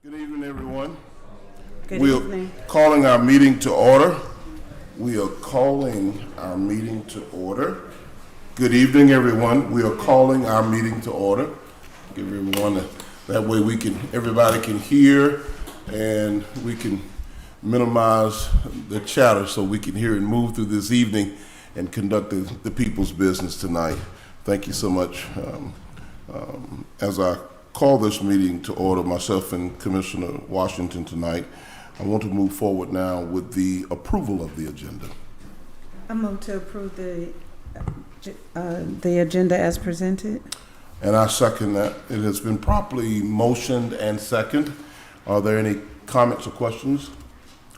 Good evening, everyone. Good We evening. are calling our meeting to order. We are calling our meeting to order. Good evening, everyone. We are calling our meeting to order. Give everyone that way everybody can hear, and we can minimize the chatter so we can hear and move through this evening and conduct the people's business tonight. Thank you so much. As I call this meeting to order, myself and Commissioner Washington tonight, I want to move forward now with the approval of the agenda. I move to approve the agenda as presented. And I second that. It has been properly motioned and second. Are there any comments or questions?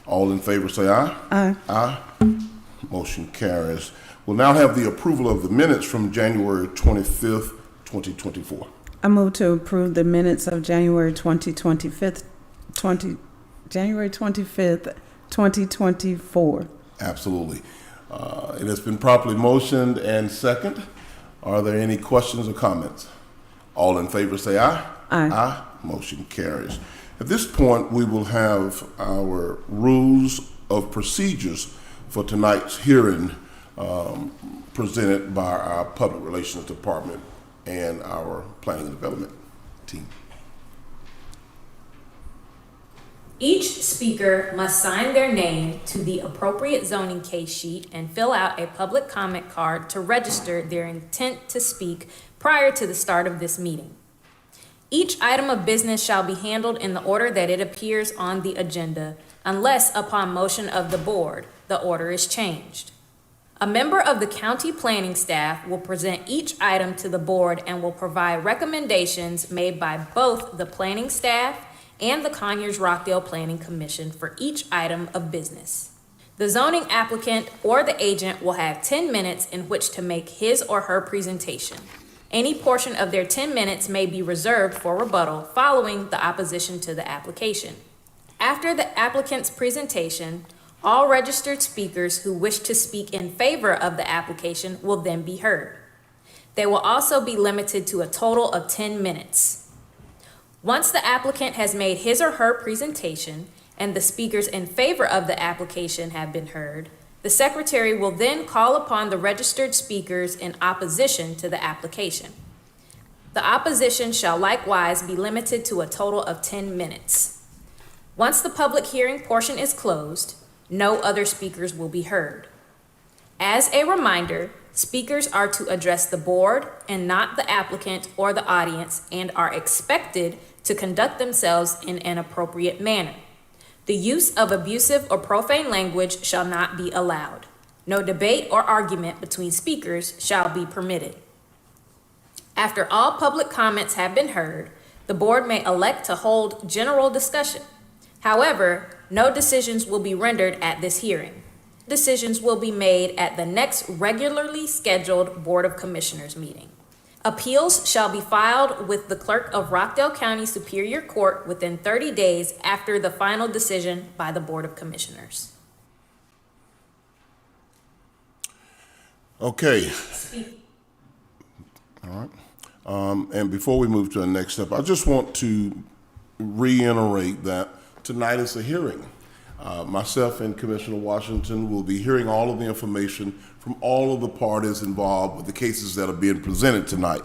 All in favor say aye. Aye. Aye. Motion carries. We'll now have the approval of the minutes from January 25th, 2024. I move to approve the minutes of January 25th, 2024. Absolutely. It has been properly motioned and second. Are there any questions or comments? All in favor say aye. Aye. Aye. Motion carries. At this point, we will have our rules of procedures for tonight's hearing presented by our Public Relations Department and our Planning and Development team. Each speaker must sign their name to the appropriate zoning case sheet and fill out a public comment card to register their intent to speak prior to the start of this meeting. Each item of business shall be handled in the order that it appears on the agenda, unless upon motion of the board, the order is changed. A member of the county planning staff will present each item to the board and will provide recommendations made by both the planning staff and the Conyers-Rockdale Planning Commission for each item of business. The zoning applicant or the agent will have 10 minutes in which to make his or her presentation. Any portion of their 10 minutes may be reserved for rebuttal following the opposition to the application. After the applicant's presentation, all registered speakers who wish to speak in favor of the application will then be heard. They will also be limited to a total of 10 minutes. Once the applicant has made his or her presentation and the speakers in favor of the application have been heard, the secretary will then call upon the registered speakers in opposition to the application. The opposition shall likewise be limited to a total of 10 minutes. Once the public hearing portion is closed, no other speakers will be heard. As a reminder, speakers are to address the board and not the applicant or the audience and are expected to conduct themselves in an appropriate manner. The use of abusive or profane language shall not be allowed. No debate or argument between speakers shall be permitted. After all public comments have been heard, the board may elect to hold general discussion. However, no decisions will be rendered at this hearing. Decisions will be made at the next regularly scheduled Board of Commissioners meeting. Appeals shall be filed with the clerk of Rockdale County Superior Court within 30 days after the final decision by the Board of Commissioners. Okay. All right. And before we move to the next step, I just want to reiterate that tonight is a hearing. Myself and Commissioner Washington will be hearing all of the information from all of the parties involved with the cases that are being presented tonight.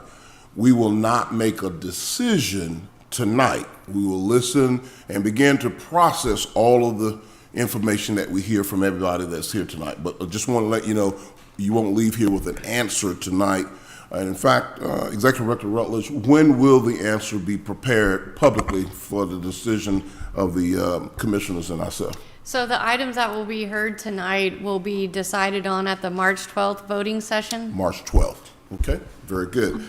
We will not make a decision tonight. We will listen and begin to process all of the information that we hear from everybody that's here tonight. But I just want to let you know, you won't leave here with an answer tonight. And in fact, Executive Director Rutledge, when will the answer be prepared publicly for the decision of the commissioners and ourselves? So the items that will be heard tonight will be decided on at the March 12th voting session? March 12th. Okay, very good.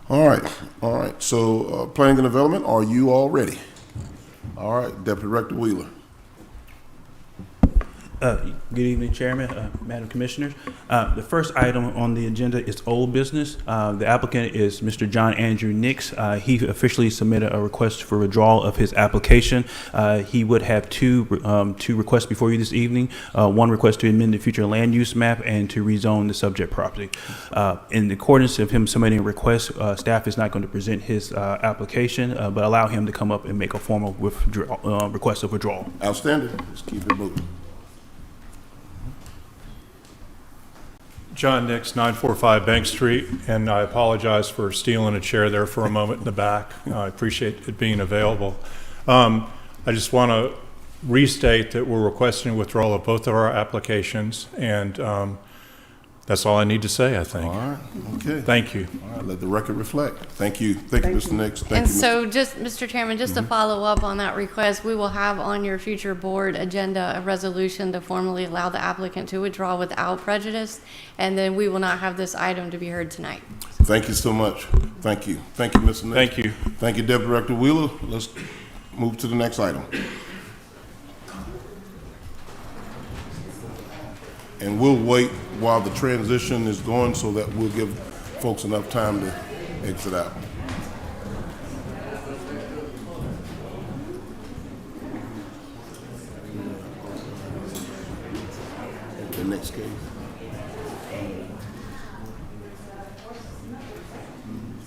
All right. So Planning and Development, are you all ready? All right, Deputy Director Wheeler. Good evening, Chairman, Madam Commissioners. The first item on the agenda is old business. The applicant is Mr. John Andrew Nix. He officially submitted a request for withdrawal of his application. He would have two requests before you this evening. One request to amend the future land use map and to rezone the subject property. In accordance of him submitting a request, staff is not going to present his application, but allow him to come up and make a formal request of withdrawal. Outstanding. Let's keep it moving. John Nix, 945 Bank Street, and I apologize for stealing a chair there for a moment in the back. I appreciate it being available. I just want to restate that we're requesting withdrawal of both of our applications, and that's all I need to say, I think. All right. Okay. Thank you. All right. Let the record reflect. Thank you. Thank you, Mr. Nix. Thank And you, Mr. so just, Mr. Chairman, just to follow up on that request, we will have on your future board agenda a resolution to formally allow the applicant to withdraw without prejudice, and then we will not have this item to be heard tonight. Thank you so much. Thank you. Thank you, Mr. Nix. Thank you. Thank you, Deputy Director Wheeler. Let's move to the next item. And we'll wait while the transition is going so that we'll give folks enough time to exit out. The next case.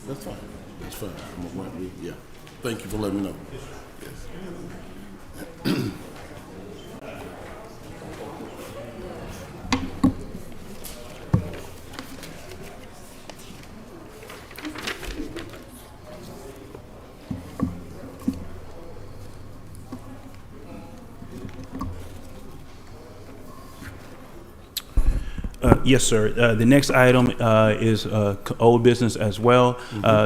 That's fine. That's fine. Yeah. Thank you for letting me know. Yes. Yes, sir. The next item is old business as well.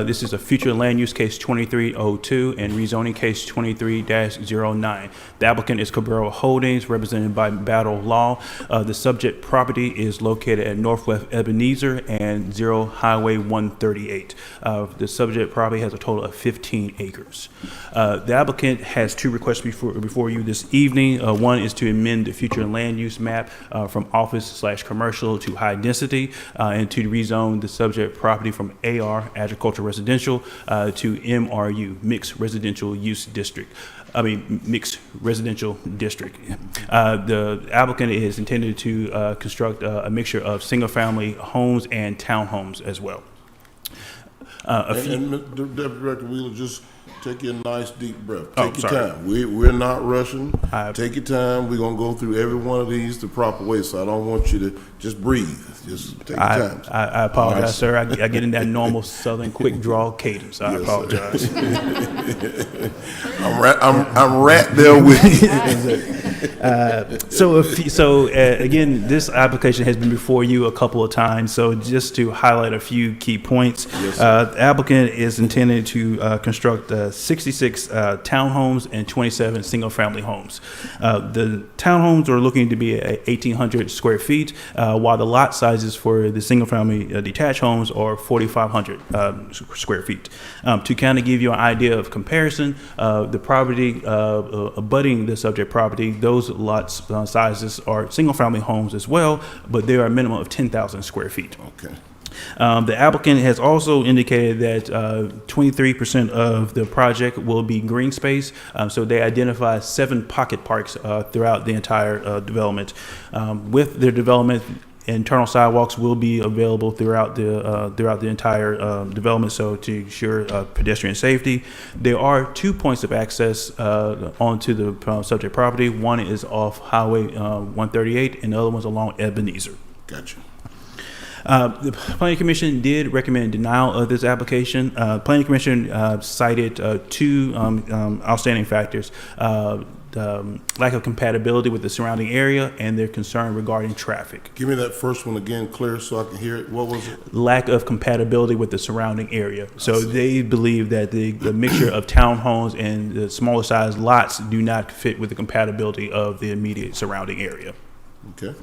This is a future land use case 2302 and rezoning case 23-09. The applicant is Cabrera Holdings, represented by Battle Law. The subject property is located at Northwest Ebenezer and 0 Highway 138. The subject property has a total of 15 acres. The applicant has two requests before you this evening. One is to amend the future land use map from office/commercial to high density, and to rezone the subject property from AR, agricultural residential, to MRU, mixed residential district. The applicant is intended to construct a mixture of single-family homes and townhomes as well. And Deputy Director Wheeler, just take your nice deep breath. Take your time. We're not rushing. Take your time. We're going to go through every one of these the proper way, so I don't want you to just breathe. Just take your time. I apologize, sir. I get in that normal Southern quick draw cadence. I apologize. I'm right there with you. Again, this application has been before you a couple of times. So just to highlight a few key points, the applicant is intended to construct 66 townhomes and 27 single-family homes. The townhomes are looking to be at 1,800 square feet, while the lot sizes for the single-family detached homes are 4,500 square feet. To kind of give you an idea of comparison, the property abutting the subject property, those lots sizes are single-family homes as well, but they are a minimum of 10,000 square feet. Okay. The applicant has also indicated that 23% of the project will be green space. So they identify 7 pocket parks throughout the entire development. With their development, internal sidewalks will be available throughout the entire development, so to ensure pedestrian safety. There are 2 points of access onto the subject property. One is off Highway 138, and the other one's along Ebenezer. Gotcha. The Planning Commission did recommend denial of this application. Planning Commission cited 2 outstanding factors. Lack of compatibility with the surrounding area and their concern regarding traffic. Give me that first one again, clear, so I can hear it. What was it? Lack of compatibility with the surrounding area. So they believe that the mixture of townhomes and the smaller size lots do not fit with the compatibility of the immediate surrounding area. Okay.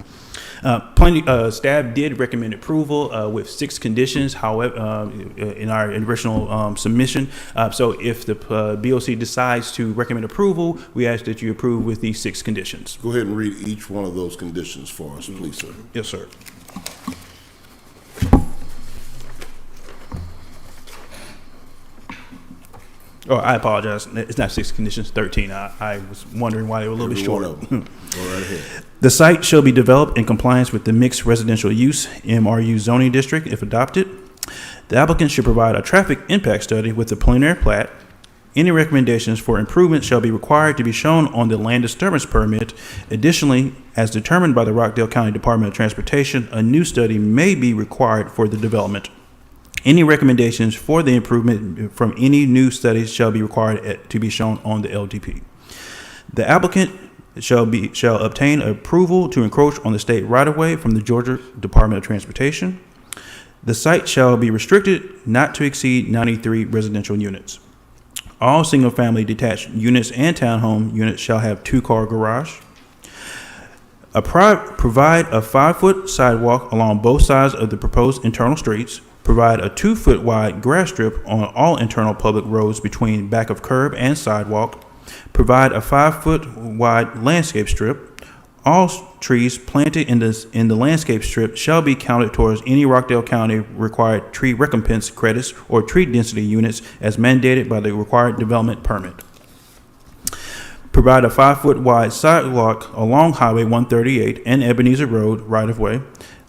Staff did recommend approval with 6 conditions. However, in our original submission, so if the BOC decides to recommend approval, we ask that you approve with these 6 conditions. Go ahead and read each one of those conditions for us, please, sir. Yes, sir. Oh, I apologize. It's not 6 conditions, 13. I was wondering why they were a little bit Every one short. of them. Go right ahead. The site shall be developed in compliance with the mixed residential use MRU zoning district if adopted. The applicant should provide a traffic impact study with the preliminary plat. Any recommendations for improvement shall be required to be shown on the land disturbance permit. Additionally, as determined by the Rockdale County Department of Transportation, a new study may be required for the development. Any recommendations for the improvement from any new studies shall be required to be shown on the LDP. The applicant shall obtain approval to encroach on the state right-of-way from the Georgia Department of Transportation. The site shall be restricted not to exceed 93 residential units. All single-family detached units and townhome units shall have 2-car garage. Provide a 5-foot sidewalk along both sides of the proposed internal streets. Provide a 2-foot wide grass strip on all internal public roads between back of curb and sidewalk. Provide a 5-foot wide landscape strip. All trees planted in the landscape strip shall be counted towards any Rockdale County required tree recompense credits or tree density units as mandated by the required development permit. Provide a 5-foot wide sidewalk along Highway 138 and Ebenezer Road right-of-way.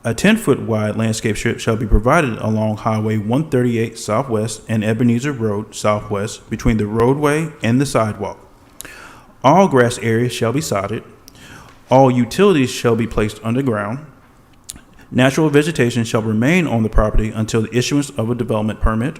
A 10-foot wide landscape strip shall be provided along Highway 138 Southwest and Ebenezer Road Southwest between the roadway and the sidewalk. All grass areas shall be sodded. All utilities shall be placed underground. Natural vegetation shall remain on the property until the issuance of a development permit.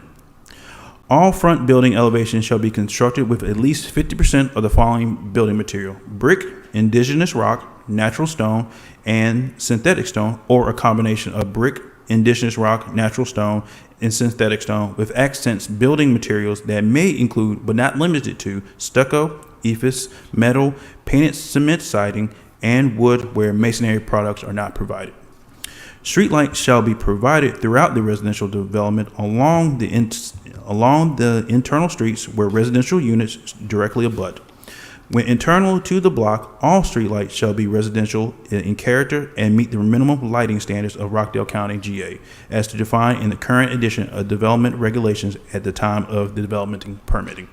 All front building elevations shall be constructed with at least 50% of the following building material: brick, indigenous rock, natural stone, and synthetic stone, or a combination of brick, indigenous rock, natural stone, and synthetic stone with accents building materials that may include, but not limited to, stucco, ephes, metal, painted cement siding, and wood where masonry products are not provided. Streetlights shall be provided throughout the residential development along the internal streets where residential units directly abut. When internal to the block, all streetlights shall be residential in character and meet the minimum lighting standards of Rockdale County, GA, as to define in the current edition of development regulations at the time of the development permitting.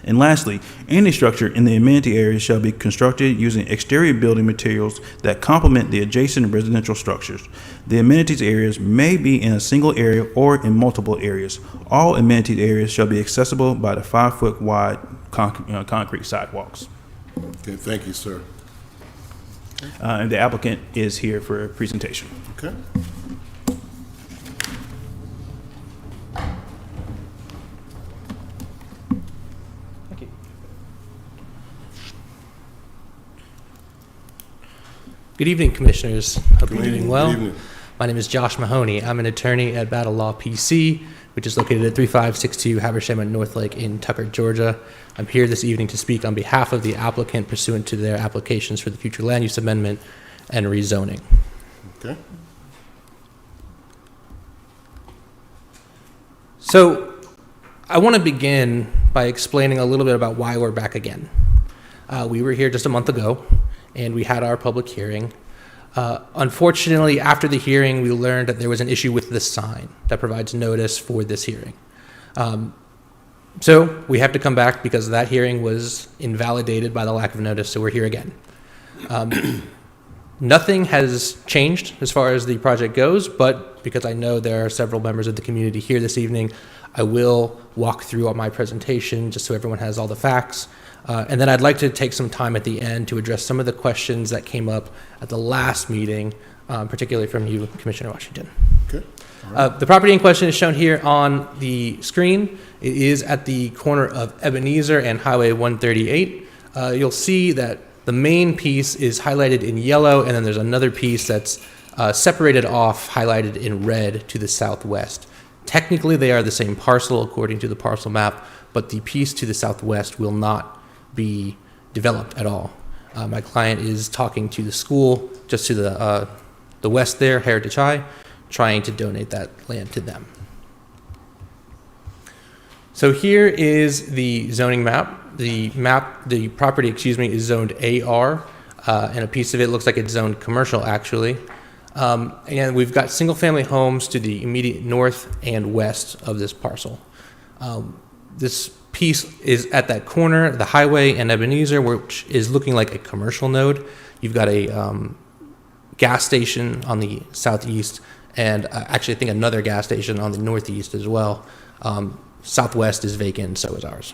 And lastly, any structure in the amenity area shall be constructed using exterior building materials that complement the adjacent residential structures. The amenities areas may be in a single area or in multiple areas. All amenity areas shall be accessible by the 5-foot wide concrete sidewalks. Okay, thank you, sir. And the applicant is here for a presentation. Okay. Good evening, Commissioners. Hope you're doing well. Good evening. My name is Josh Mahoney. I'm an attorney at Battle Law PC, which is located at 3562 Habersham and North Lake in Tucker, Georgia. I'm here this evening to speak on behalf of the applicant pursuant to their applications for the future land use amendment and rezoning. Okay. So I want to begin by explaining a little bit about why we're back again. We were here just a month ago, and we had our public hearing. Unfortunately, after the hearing, we learned that there was an issue with the sign that provides notice for this hearing. So we have to come back because that hearing was invalidated by the lack of notice, so we're here again. Nothing has changed as far as the project goes, but because I know there are several members of the community here this evening, I will walk through my presentation just so everyone has all the facts. And then I'd like to take some time at the end to address some of the questions that came up at the last meeting, particularly from you, Commissioner Washington. Okay. The property in question is shown here on the screen. It is at the corner of Ebenezer and Highway 138. You'll see that the main piece is highlighted in yellow, and then there's another piece that's separated off, highlighted in red to the southwest. Technically, they are the same parcel according to the parcel map, but the piece to the southwest will not be developed at all. My client is talking to the school just to the west there, Heritage High, trying to donate that land to them. So here is the zoning map. The property, is zoned AR, and a piece of it looks like it's zoned commercial, actually. And we've got single-family homes to the immediate north and west of this parcel. This piece is at that corner, the highway and Ebenezer, which is looking like a commercial node. You've got a gas station on the southeast, and actually I think another gas station on the northeast as well. Southwest is vacant, so is ours.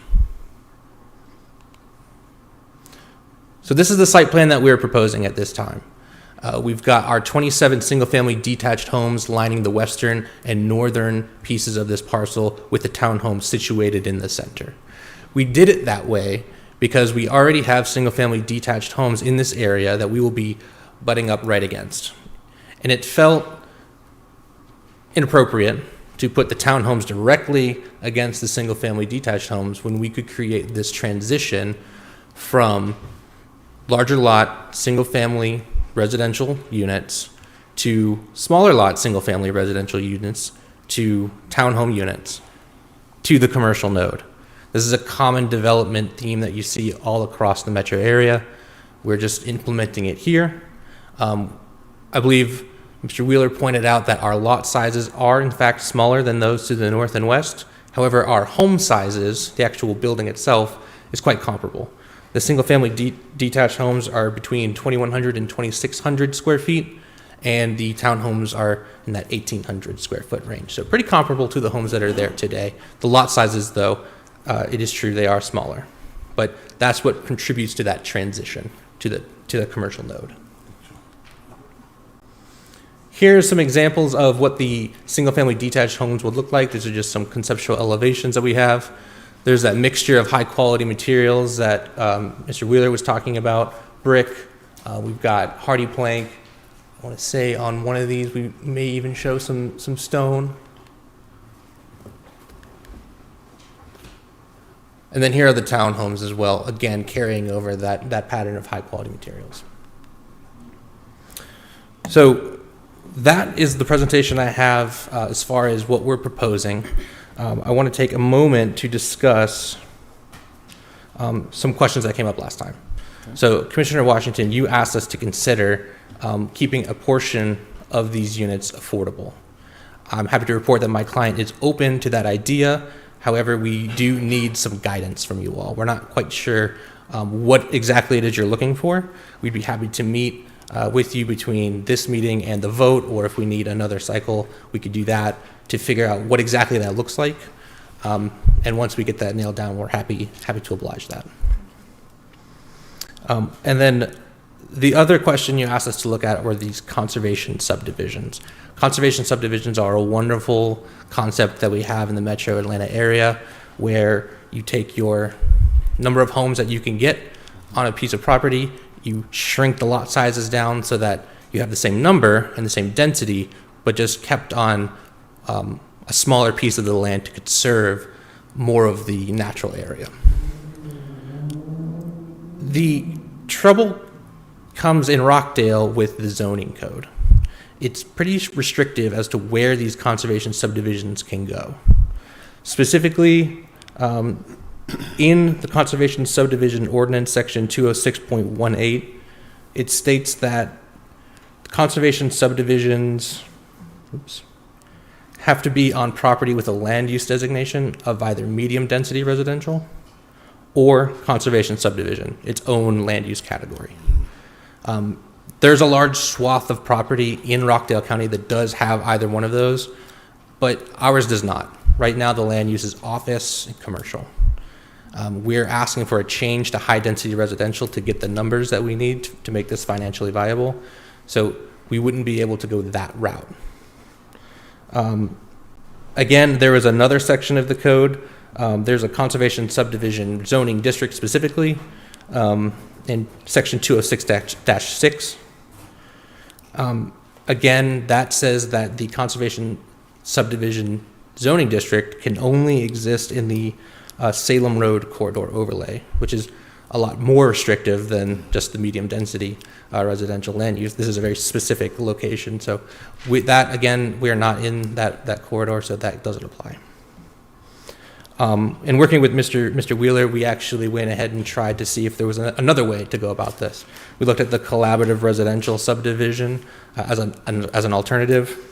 So this is the site plan that we're proposing at this time. We've got our 27 single-family detached homes lining the western and northern pieces of this parcel, with the townhomes situated in the center. We did it that way because we already have single-family detached homes in this area that we will be butting up right against. And it felt inappropriate to put the townhomes directly against the single-family detached homes when we could create this transition from larger lot, single-family residential units to smaller lot, single-family residential units to townhome units to the commercial node. This is a common development theme that you see all across the metro area. We're just implementing it here. I believe Mr. Wheeler pointed out that our lot sizes are in fact smaller than those to the north and west. However, our home sizes, the actual building itself, is quite comparable. The single-family detached homes are between 2,100 and 2,600 square feet, and the townhomes are in that 1,800 square foot range. So pretty comparable to the homes that are there today. The lot sizes, though, it is true they are smaller, but that's what contributes to that transition to the commercial node. Here are some examples of what the single-family detached homes would look like. These are just some conceptual elevations that we have. There's that mixture of high-quality materials that Mr. Wheeler was talking about. Brick, we've got hardy plank. I want to say on one of these we may even show some stone. And then here are the townhomes as well, again carrying over that pattern of high-quality materials. So that is the presentation I have as far as what we're proposing. I want to take a moment to discuss some questions that came up last time. So Commissioner Washington, you asked us to consider keeping a portion of these units affordable. I'm happy to report that my client is open to that idea. However, we do need some guidance from you all. We're not quite sure what exactly it is you're looking for. We'd be happy to meet with you between this meeting and the vote, or if we need another cycle, we could do that to figure out what exactly that looks like. And once we get that nailed down, we're happy to oblige that. And then the other question you asked us to look at were these conservation subdivisions. Conservation subdivisions are a wonderful concept that we have in the metro Atlanta area, where you take your number of homes that you can get on a piece of property, you shrink the lot sizes down so that you have the same number and the same density, but just kept on a smaller piece of the land to conserve more of the natural area. The trouble comes in Rockdale with the zoning code. It's pretty restrictive as to where these conservation subdivisions can go. Specifically, in the Conservation Subdivision Ordinance, Section 206.18, it states that conservation subdivisions have to be on property with a land use designation of either medium density residential or conservation subdivision, its own land use category. There's a large swath of property in Rockdale County that does have either one of those, but ours does not. Right now, the land use is office and commercial. We're asking for a change to high density residential to get the numbers that we need to make this financially viable. So we wouldn't be able to go that route. Again, there is another section of the code. There's a conservation subdivision zoning district specifically in section 206-6. Again, that says that the conservation subdivision zoning district can only exist in the Salem Road corridor overlay, which is a lot more restrictive than just the medium density residential land use. This is a very specific location. So with that, again, we are not in that corridor, so that doesn't apply. In working with Mr. Wheeler, we actually went ahead and tried to see if there was another way to go about this. We looked at the collaborative residential subdivision as an alternative.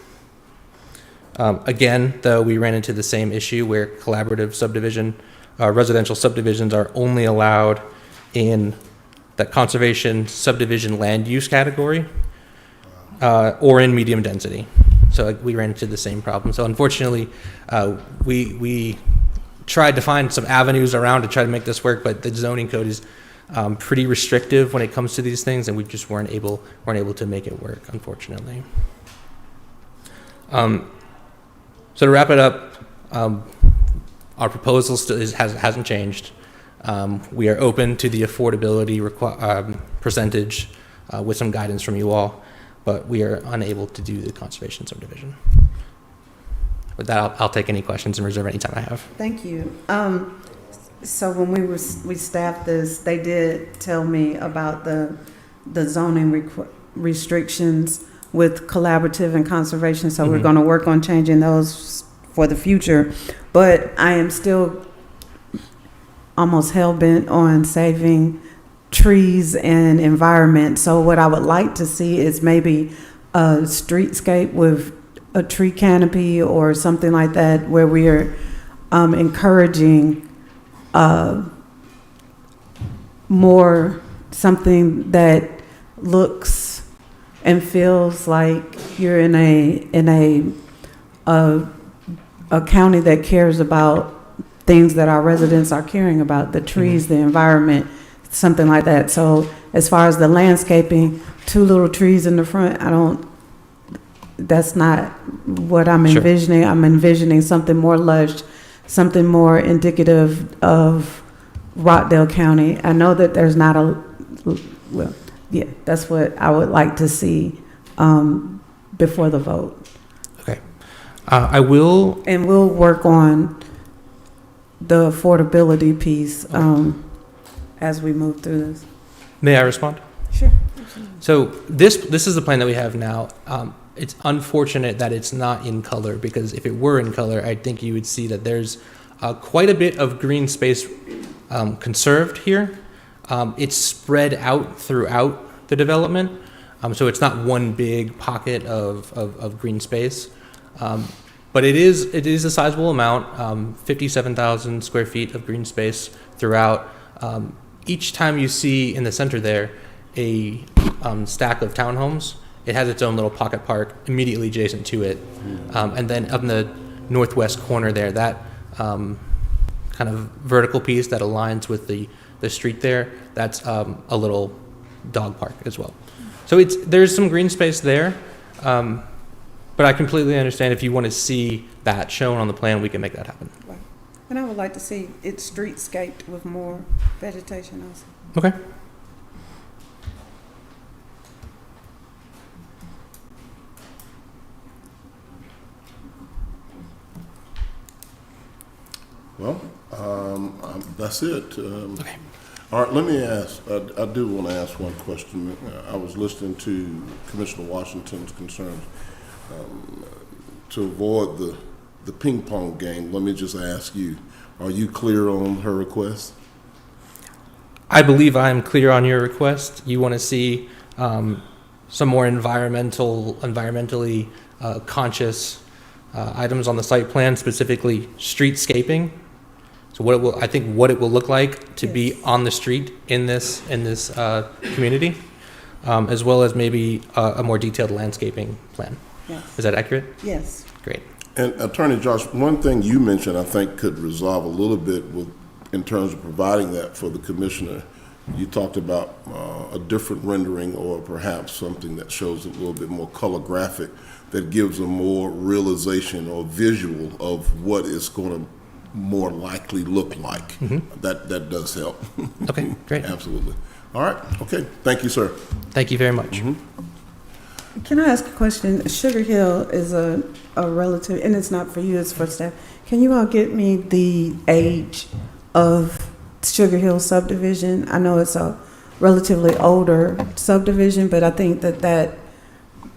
Again, though, we ran into the same issue where collaborative subdivision, residential subdivisions are only allowed in the conservation subdivision land use category or in medium density. So we ran into the same problem. So unfortunately, we tried to find some avenues around to try to make this work, but the zoning code is pretty restrictive when it comes to these things, and we just weren't able to make it work, unfortunately. So to wrap it up, our proposal still hasn't changed. We are open to the affordability percentage with some guidance from you all, but we are unable to do the conservation subdivision. With that, I'll take any questions and reserve any time I have. Thank you. So when we staffed this, they did tell me about the zoning restrictions with collaborative and conservation. So we're going to work on changing those for the future. But I am still almost hell-bent on saving trees and environment. So what I would like to see is maybe a streetscape with a tree canopy or something like that, where we are encouraging more something that looks and feels like you're in a county that cares about things that our residents are caring about, the trees, the environment, something like that. So as far as the landscaping, 2 little trees in the front, that's not what I'm envisioning. I'm envisioning something more lush, something more indicative of Rockdale County. I know that there's not that's what I would like to see before the vote. Okay. I will. And we'll work on the affordability piece as we move through this. May I respond? Sure. So this is the plan that we have now. It's unfortunate that it's not in color, because if it were in color, I think you would see that there's quite a bit of green space conserved here. It's spread out throughout the development, so it's not one big pocket of green space. But it is a sizable amount, 57,000 square feet of green space throughout. Each time you see in the center there a stack of townhomes, it has its own little pocket park immediately adjacent to it. And then up in the northwest corner there, that kind of vertical piece that aligns with the street there, that's a little dog park as well. So there's some green space there, but I completely understand if you want to see that shown on the plan, we can make that happen. Right. And I would like to see it streetscaped with more vegetation also. Okay. Well, that's it. Okay. All right, let me ask, I do want to ask one question. I was listening to Commissioner Washington's concerns. To avoid the ping pong game, let me just ask you, are you clear on her request? I believe I'm clear on your request. You want to see some more environmentally conscious items on the site plan, specifically streetscaping. So what it will look like to be on the street in this community, as well as maybe a more detailed landscaping plan. Yes. Is that accurate? Yes. Great. And Attorney Josh, one thing you mentioned I think could resolve a little bit in terms of providing that for the commissioner. You talked about a different rendering, or perhaps something that shows a little bit more color graphic that gives a more realization or visual of what it's going to more likely look like. That does help. Okay, great. Absolutely. All right. Okay. Thank you, sir. Thank you very much. Can I ask a question? Sugar Hill is a relative, and it's not for you, it's for staff. Can you all get me the age of Sugar Hill subdivision. I know it's a relatively older subdivision, but I think that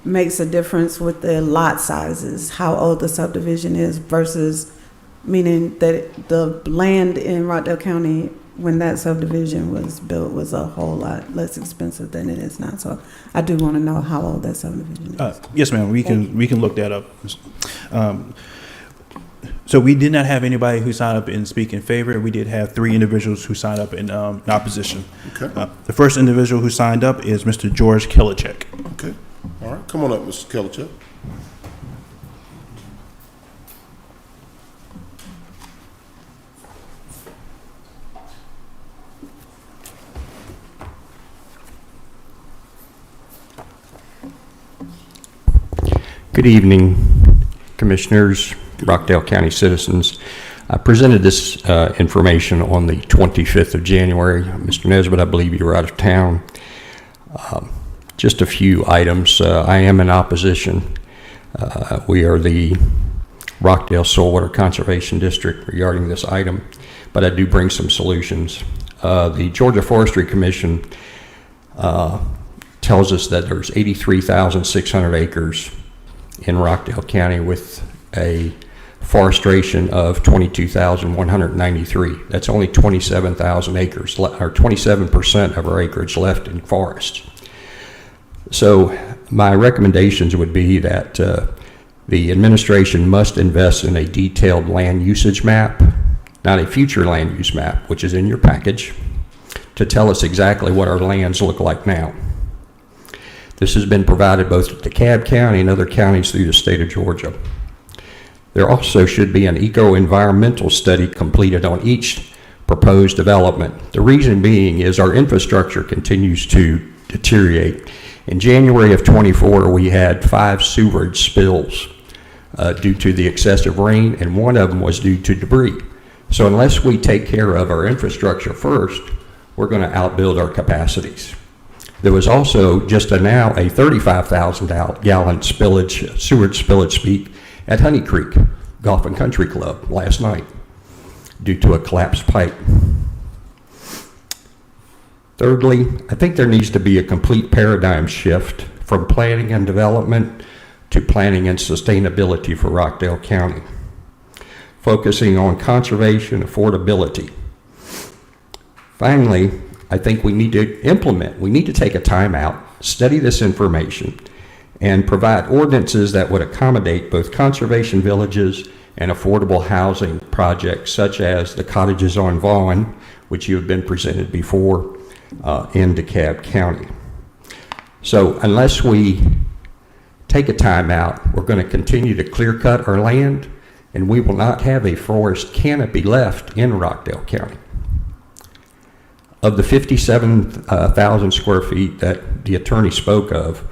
makes a difference with the lot sizes, how old the subdivision is versus, meaning that the land in Rockdale County when that subdivision was built was a whole lot less expensive than it is now. So I do want to know how old that subdivision is. Yes, ma'am. We can look that up. So we did not have anybody who signed up and speak in favor. We did have 3 individuals who signed up in opposition. Okay. The first individual who signed up is Mr. George Kilichek. Okay. All right. Come on up, Mr. Kilichek. Good evening, Commissioners, Rockdale County citizens. I presented this information on the 25th of January. Mr. Nesbitt, I believe you were out of town. Just a few items. I am in opposition. We are the Rockdale Soil Water Conservation District regarding this item, but I do bring some solutions. The Georgia Forestry Commission tells us that there's 83,600 acres in Rockdale County with a forestation of 22,193. That's only 27,000 acres, or 27% of our acreage left in forest. So my recommendations would be that the administration must invest in a detailed land usage map, not a future land use map, which is in your package, to tell us exactly what our lands look like now. This has been provided both to DeKalb County and other counties through the state of Georgia. There also should be an eco-environmental study completed on each proposed development. The reason being is our infrastructure continues to deteriorate. In January of 24, we had 5 sewerage spills due to the excessive rain, and one of them was due to debris. So unless we take care of our infrastructure first, we're going to outbuild our capacities. There was also just now a 35,000 gallon sewage spillage peak at Honey Creek Golf and Country Club last night due to a collapsed pipe. Thirdly, I think there needs to be a complete paradigm shift from planning and development to planning and sustainability for Rockdale County, focusing on conservation, affordability. Finally, I think we need to implement, we need to take a time out, study this information, and provide ordinances that would accommodate both conservation villages and affordable housing projects such as the cottages on Vaughan, which you have been presented before in DeKalb County. So unless we take a time out, we're going to continue to clear cut our land, and we will not have a forest canopy left in Rockdale County. Of the 57,000 square feet that the attorney spoke of,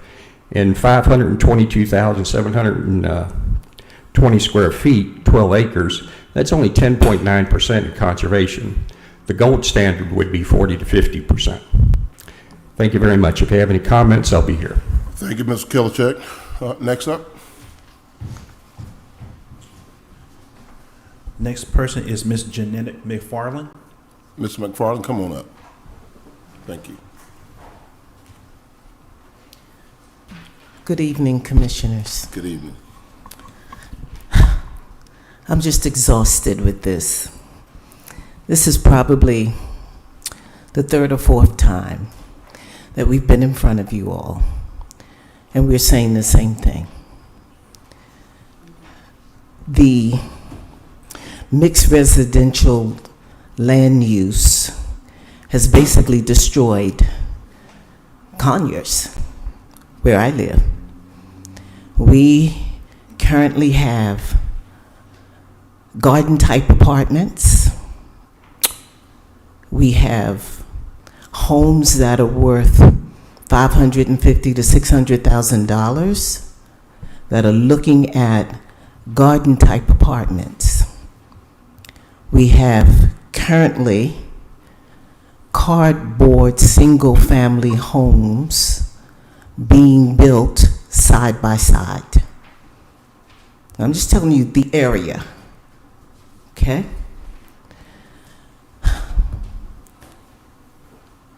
in 522,720 square feet, 12 acres, that's only 10.9% in conservation. The gold standard would be 40 to 50%. Thank you very much. If you have any comments, I'll be here. Thank you, Mr. Kilichek. Next up. Next person is Ms. Jeanette McFarland. Mr. McFarland, come on up. Thank you. Good evening, Commissioners. Good evening. I'm just exhausted with this. This is probably the 3rd or 4th time that we've been in front of you all, and we're saying the same thing. The mixed residential land use has basically destroyed Conyers, where I live. We currently have garden-type apartments. We have homes that are worth $550,000 to $600,000 that are looking at garden-type apartments. We have currently cardboard single-family homes being built side by side. I'm just telling you the area, okay?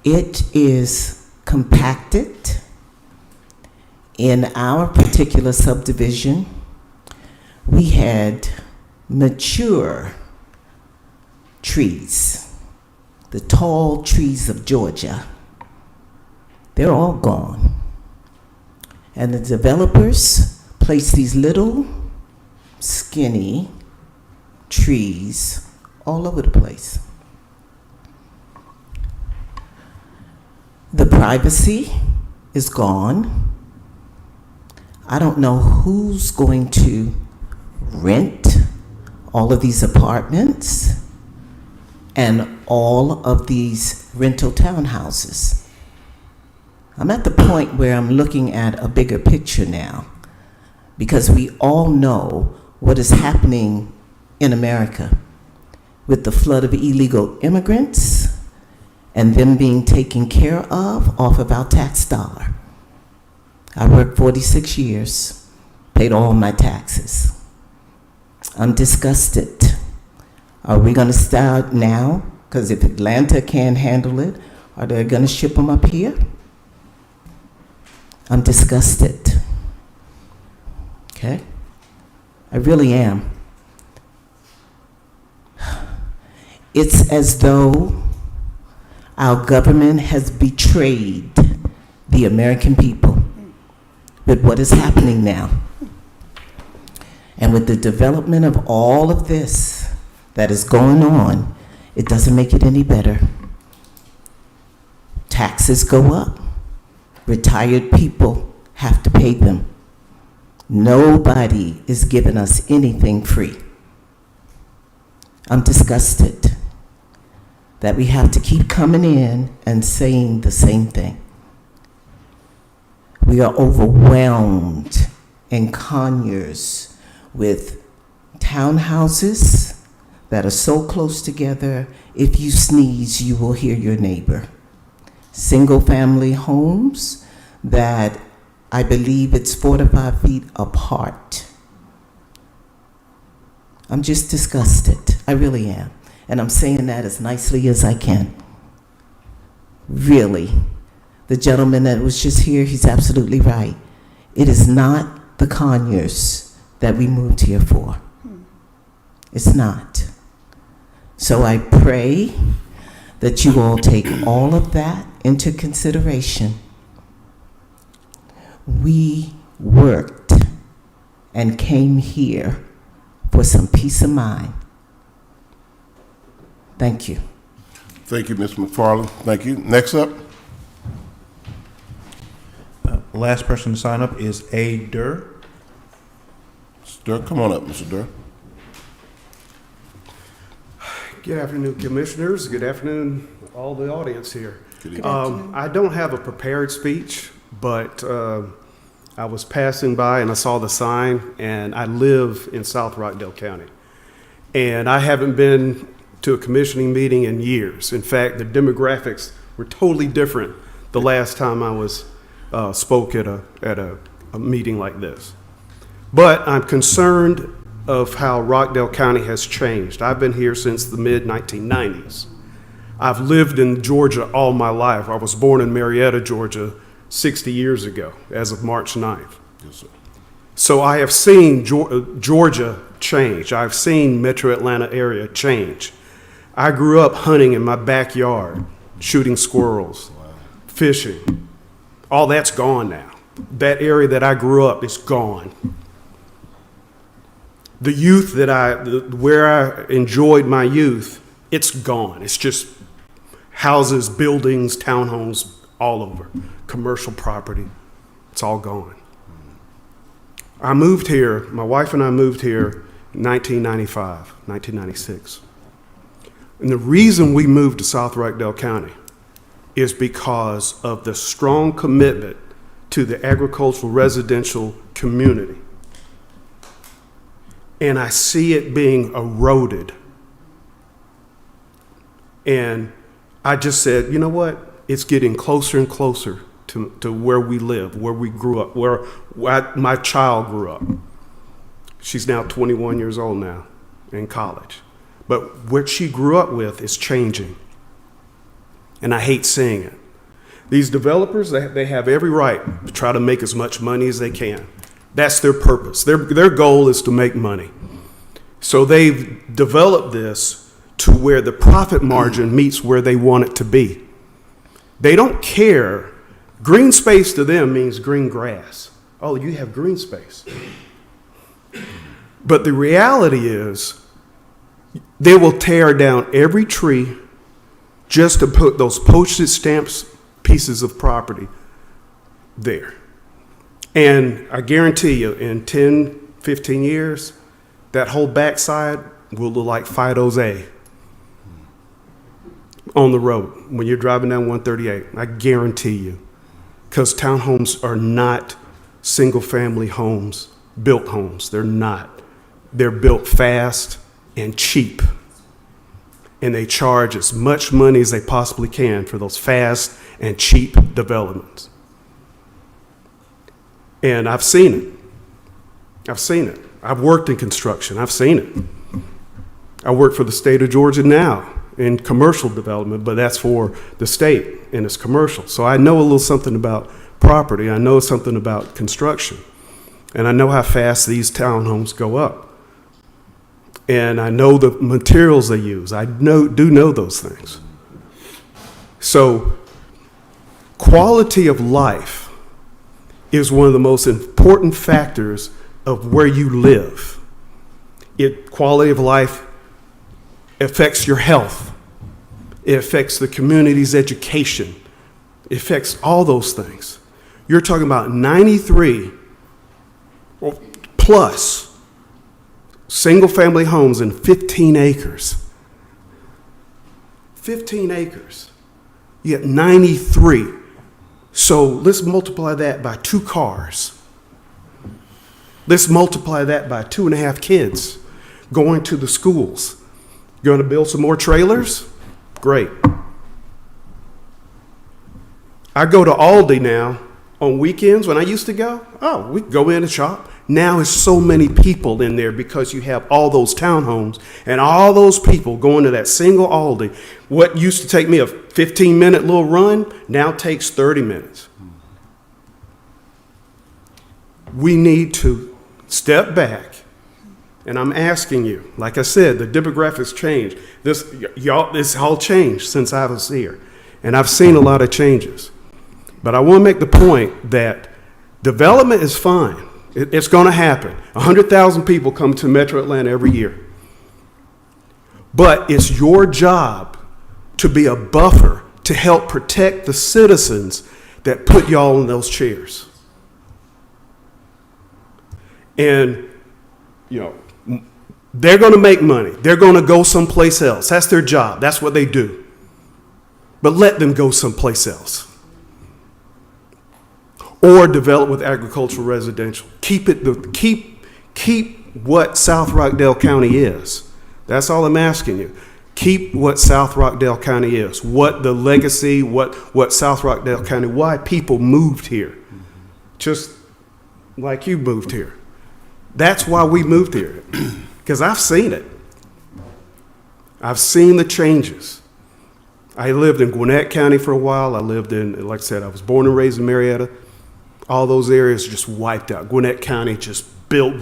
It is compacted. In our particular subdivision, we had mature trees, the tall trees of Georgia. They're all gone. And the developers placed these little skinny trees all over the place. The privacy is gone. I don't know who's going to rent all of these apartments and all of these rental townhouses. I'm at the point where I'm looking at a bigger picture now, because we all know what is happening in America with the flood of illegal immigrants and them being taken care of off of our tax dollar. I worked 46 years, paid all my taxes. I'm disgusted. Are we going to start now? Because if Atlanta can't handle it, are they going to ship them up here? I'm disgusted. Okay? I really am. It's as though our government has betrayed the American people with what is happening now. And with the development of all of this that is going on, it doesn't make it any better. Taxes go up. Retired people have to pay them. Nobody is giving us anything free. I'm disgusted that we have to keep coming in and saying the same thing. We are overwhelmed in Conyers with townhouses that are so close together, if you sneeze, you will hear your neighbor. Single-family homes that I believe it's 4 to 5 feet apart. I'm just disgusted. I really am. And I'm saying that as nicely as I can. Really. The gentleman that was just here, he's absolutely right. It is not the Conyers that we moved here for. It's not. So I pray that you all take all of that into consideration. We worked and came here for some peace of mind. Thank you. Thank you, Ms. McFarland. Thank you. Next up. Last person to sign up is A. Durr. Mr. Durr, come on up, Mr. Durr. Good afternoon, commissioners. Good afternoon, all the audience here. Good evening. I don't have a prepared speech, but I was passing by and I saw the sign, and I live in South Rockdale County. And I haven't been to a commissioning meeting in years. In fact, the demographics were totally different the last time I was spoke at a meeting like this. But I'm concerned of how Rockdale County has changed. I've been here since the mid-1990s. I've lived in Georgia all my life. I was born in Marietta, Georgia, 60 years ago, as of March 9th. Yes, sir. So I have seen Georgia change. I've seen Metro Atlanta area change. I grew up hunting in my backyard, shooting squirrels, fishing. All that's gone now. That area that I grew up is gone. The youth where I enjoyed my youth, it's gone. It's just houses, buildings, townhomes all over, commercial property. It's all gone. I moved here, my wife and I moved here in 1995, 1996. And the reason we moved to South Rockdale County is because of the strong commitment to the agricultural residential community. And I see it being eroded. And I just said, you know what? It's getting closer and closer to where we live, where we grew up, where my child grew up. She's now 21 years old now, in college. But what she grew up with is changing. And I hate seeing it. These developers, they have every right to try to make as much money as they can. That's their purpose. Their goal is to make money. So they've developed this to where the profit margin meets where they want it to be. They don't care. Green space to them means green grass. Oh, you have green space. But the reality is, they will tear down every tree just to put those postage stamps pieces of property there. And I guarantee you, in 10, 15 years, that whole backside will look like Fido's A on the road when you're driving down 138. I guarantee you. Because townhomes are not single-family homes, built homes. They're not. They're built fast and cheap. And they charge as much money as they possibly can for those fast and cheap developments. And I've seen it. I've seen it. I've worked in construction. I've seen it. I work for the state of Georgia now in commercial development, but that's for the state and it's commercial. So I know a little something about property. I know something about construction. And I know how fast these townhomes go up. And I know the materials they use. I do know those things. So quality of life is one of the most important factors of where you live. Quality of life affects your health. It affects the community's education. It affects all those things. You're talking about 93 plus single-family homes in 15 acres. 15 acres. You get 93. So let's multiply that by 2 cars. Let's multiply that by 2.5 kids going to the schools. You're going to build some more trailers? Great. I go to Aldi now on weekends when I used to go. Oh, we go in and shop. Now there's so many people in there because you have all those townhomes and all those people going to that single Aldi. What used to take me a 15-minute little run now takes 30 minutes. We need to step back, and I'm asking you, like I said, the demographics changed. This all changed since I was here, and I've seen a lot of changes. But I want to make the point that development is fine. It's going to happen. 100,000 people come to Metro Atlanta every year. But it's your job to be a buffer to help protect the citizens that put y'all in those chairs. And, they're going to make money. They're going to go someplace else. That's their job. That's what they do. But let them go someplace else. Or develop with agricultural residential. Keep what South Rockdale County is. That's all I'm asking you. Keep what South Rockdale County is. What the legacy, what South Rockdale County, why people moved here. Just like you moved here. That's why we moved here. Because I've seen it. I've seen the changes. I lived in Gwinnett County for a while. I lived in, like I said, I was born and raised in Marietta. All those areas just wiped out. Gwinnett County just built.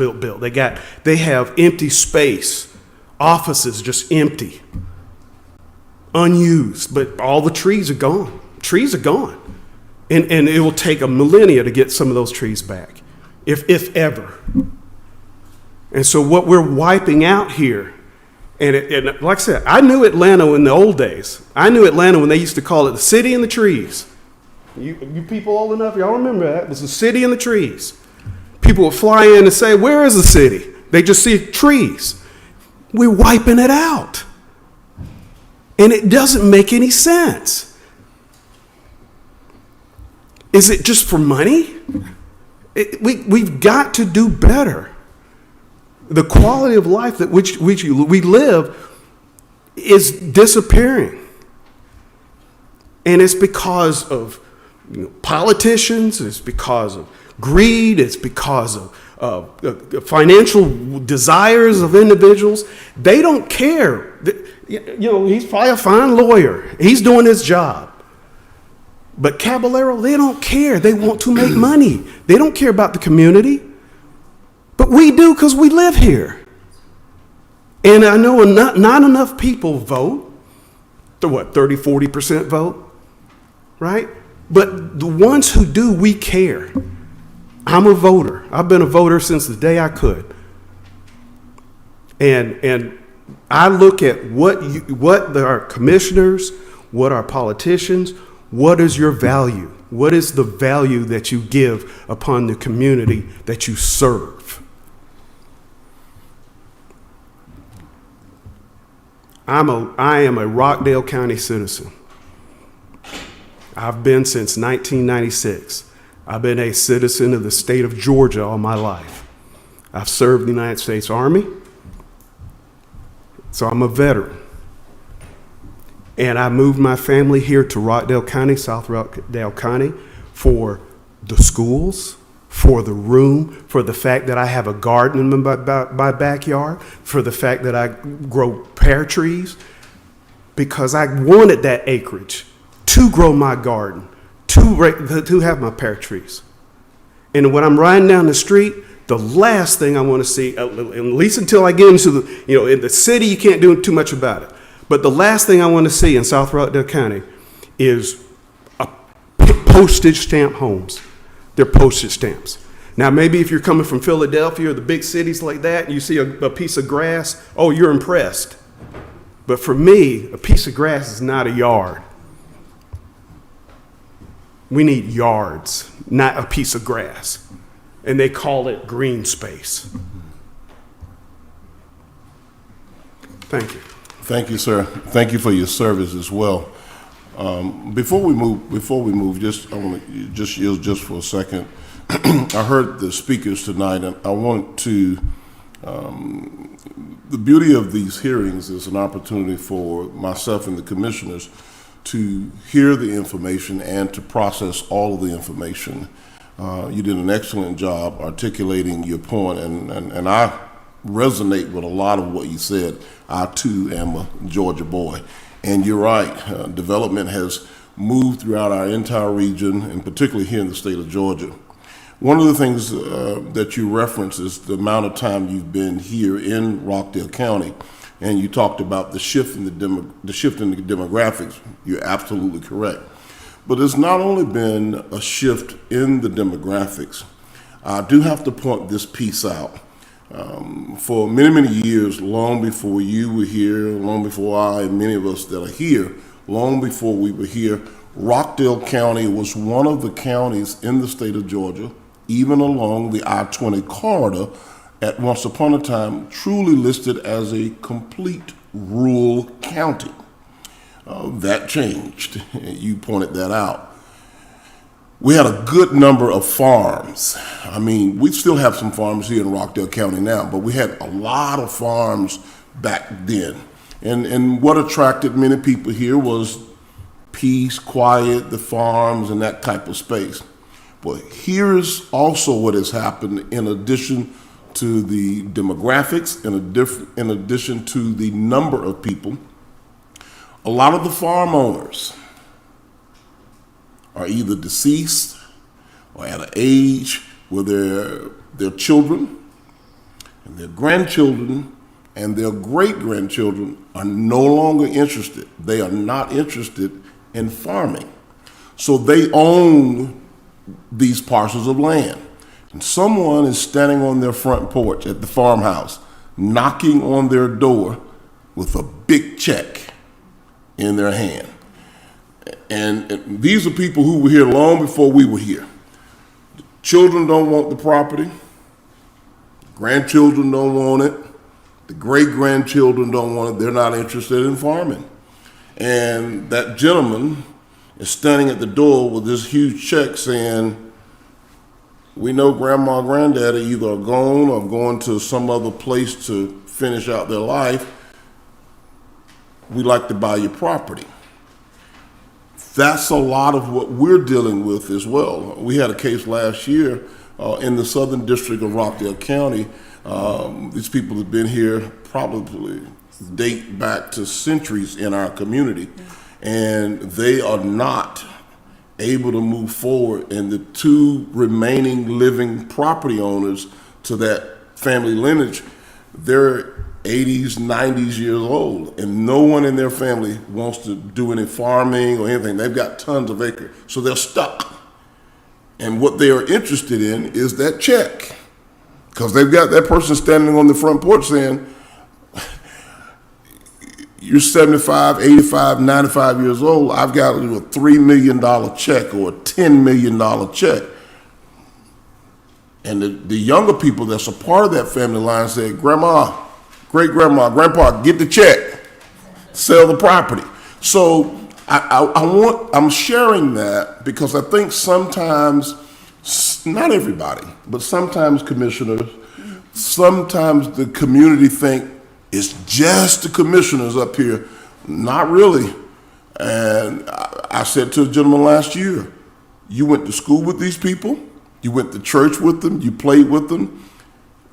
They have empty space, offices just empty, unused, but all the trees are gone. Trees are gone. And it will take a millennia to get some of those trees back, if ever. And so what we're wiping out here, and like I said, I knew Atlanta in the old days. I knew Atlanta when they used to call it the city in the trees. You people old enough, y'all remember that? It was the city in the trees. People would fly in and say, where is the city? They just see trees. We're wiping it out. And it doesn't make any sense. Is it just for money? We've got to do better. The quality of life that which we live is disappearing. And it's because of politicians, it's because of greed, it's because of financial desires of individuals. They don't care You know, he's probably a fine lawyer. He's doing his job. But Caballero, they don't care. They want to make money. They don't care about the community. But we do because we live here. And I know not enough people vote. The what, 30, 40% vote? Right? But the ones who do, we care. I'm a voter. I've been a voter since the day I could. And I look at what our commissioners, what our politicians, what is your value? What is the value that you give upon the community that you serve? I am a Rockdale County citizen. I've been since 1996. I've been a citizen of the state of Georgia all my life. I've served the United States Army, so I'm a veteran. And I moved my family here to Rockdale County, South Rockdale County, for the schools, for the room, for the fact that I have a garden in my backyard, for the fact that I grow pear trees, because I wanted that acreage to grow my garden, to have my pear trees. And when I'm riding down the street, the last thing I want to see, at least until I get into the, in the city, you can't do too much about it. But the last thing I want to see in South Rockdale County is postage stamp homes. They're postage stamps. Now, maybe if you're coming from Philadelphia or the big cities like that, and you see a piece of grass, oh, you're impressed. But for me, a piece of grass is not a yard. We need yards, not a piece of grass. And they call it green space. Thank you. Thank you, sir. Thank you for your service as well. Before we move, I want to just yield just for a second. I heard the speakers tonight, and I want to. The beauty of these hearings is an opportunity for myself and the commissioners to hear the information and to process all of the information. You did an excellent job articulating your point, and I resonate with a lot of what you said. I too am a Georgia boy, and you're right. Development has moved throughout our entire region, and particularly here in the state of Georgia. One of the things that you referenced is the amount of time you've been here in Rockdale County, and you talked about the shift in the demographics. You're absolutely correct. But it's not only been a shift in the demographics. I do have to point this piece out. For many, many years, long before you were here, long before I and many of us that are here, long before we were here, Rockdale County was one of the counties in the state of Georgia, even along the I-20 corridor, at once upon a time truly listed as a complete rural county. That changed. You pointed that out. We had a good number of farms. I mean, we still have some farms here in Rockdale County now, but we had a lot of farms back then. And what attracted many people here was peace, quiet, the farms, and that type of space. But here's also what has happened in addition to the demographics, in addition to the number of people. A lot of the farm owners are either deceased or at an age where their children and their grandchildren and their great-grandchildren are no longer interested. They are not interested in farming. So they own these parcels of land. And someone is standing on their front porch at the farmhouse, knocking on their door with a big check in their hand. And these are people who were here long before we were here. The children don't want the property. Grandchildren don't want it. The great-grandchildren don't want it. They're not interested in farming. And that gentleman is standing at the door with this huge check saying, we know grandma and granddaddy either are gone or going to some other place to finish out their life. We'd like to buy your property. That's a lot of what we're dealing with as well. We had a case last year in the Southern District of Rockdale County. These people have been here probably date back to centuries in our community, and they are not able to move forward. And the two remaining living property owners to that family lineage, they're 80s, 90s years old, and no one in their family wants to do any farming or anything. They've got tons of acres, so they're stuck. And what they are interested in is that check, because they've got that person standing on the front porch saying, you're 75, 85, 95 years old, I've got to do a $3 million check or a $10 million check. And the younger people that's a part of that family line say, Grandma, great-grandma, Grandpa, get the check, sell the property. So I'm sharing that because I think sometimes, not everybody, but sometimes commissioners, sometimes the community think it's just the commissioners up here. Not really. And I said to a gentleman last year, you went to school with these people, you went to church with them, you played with them,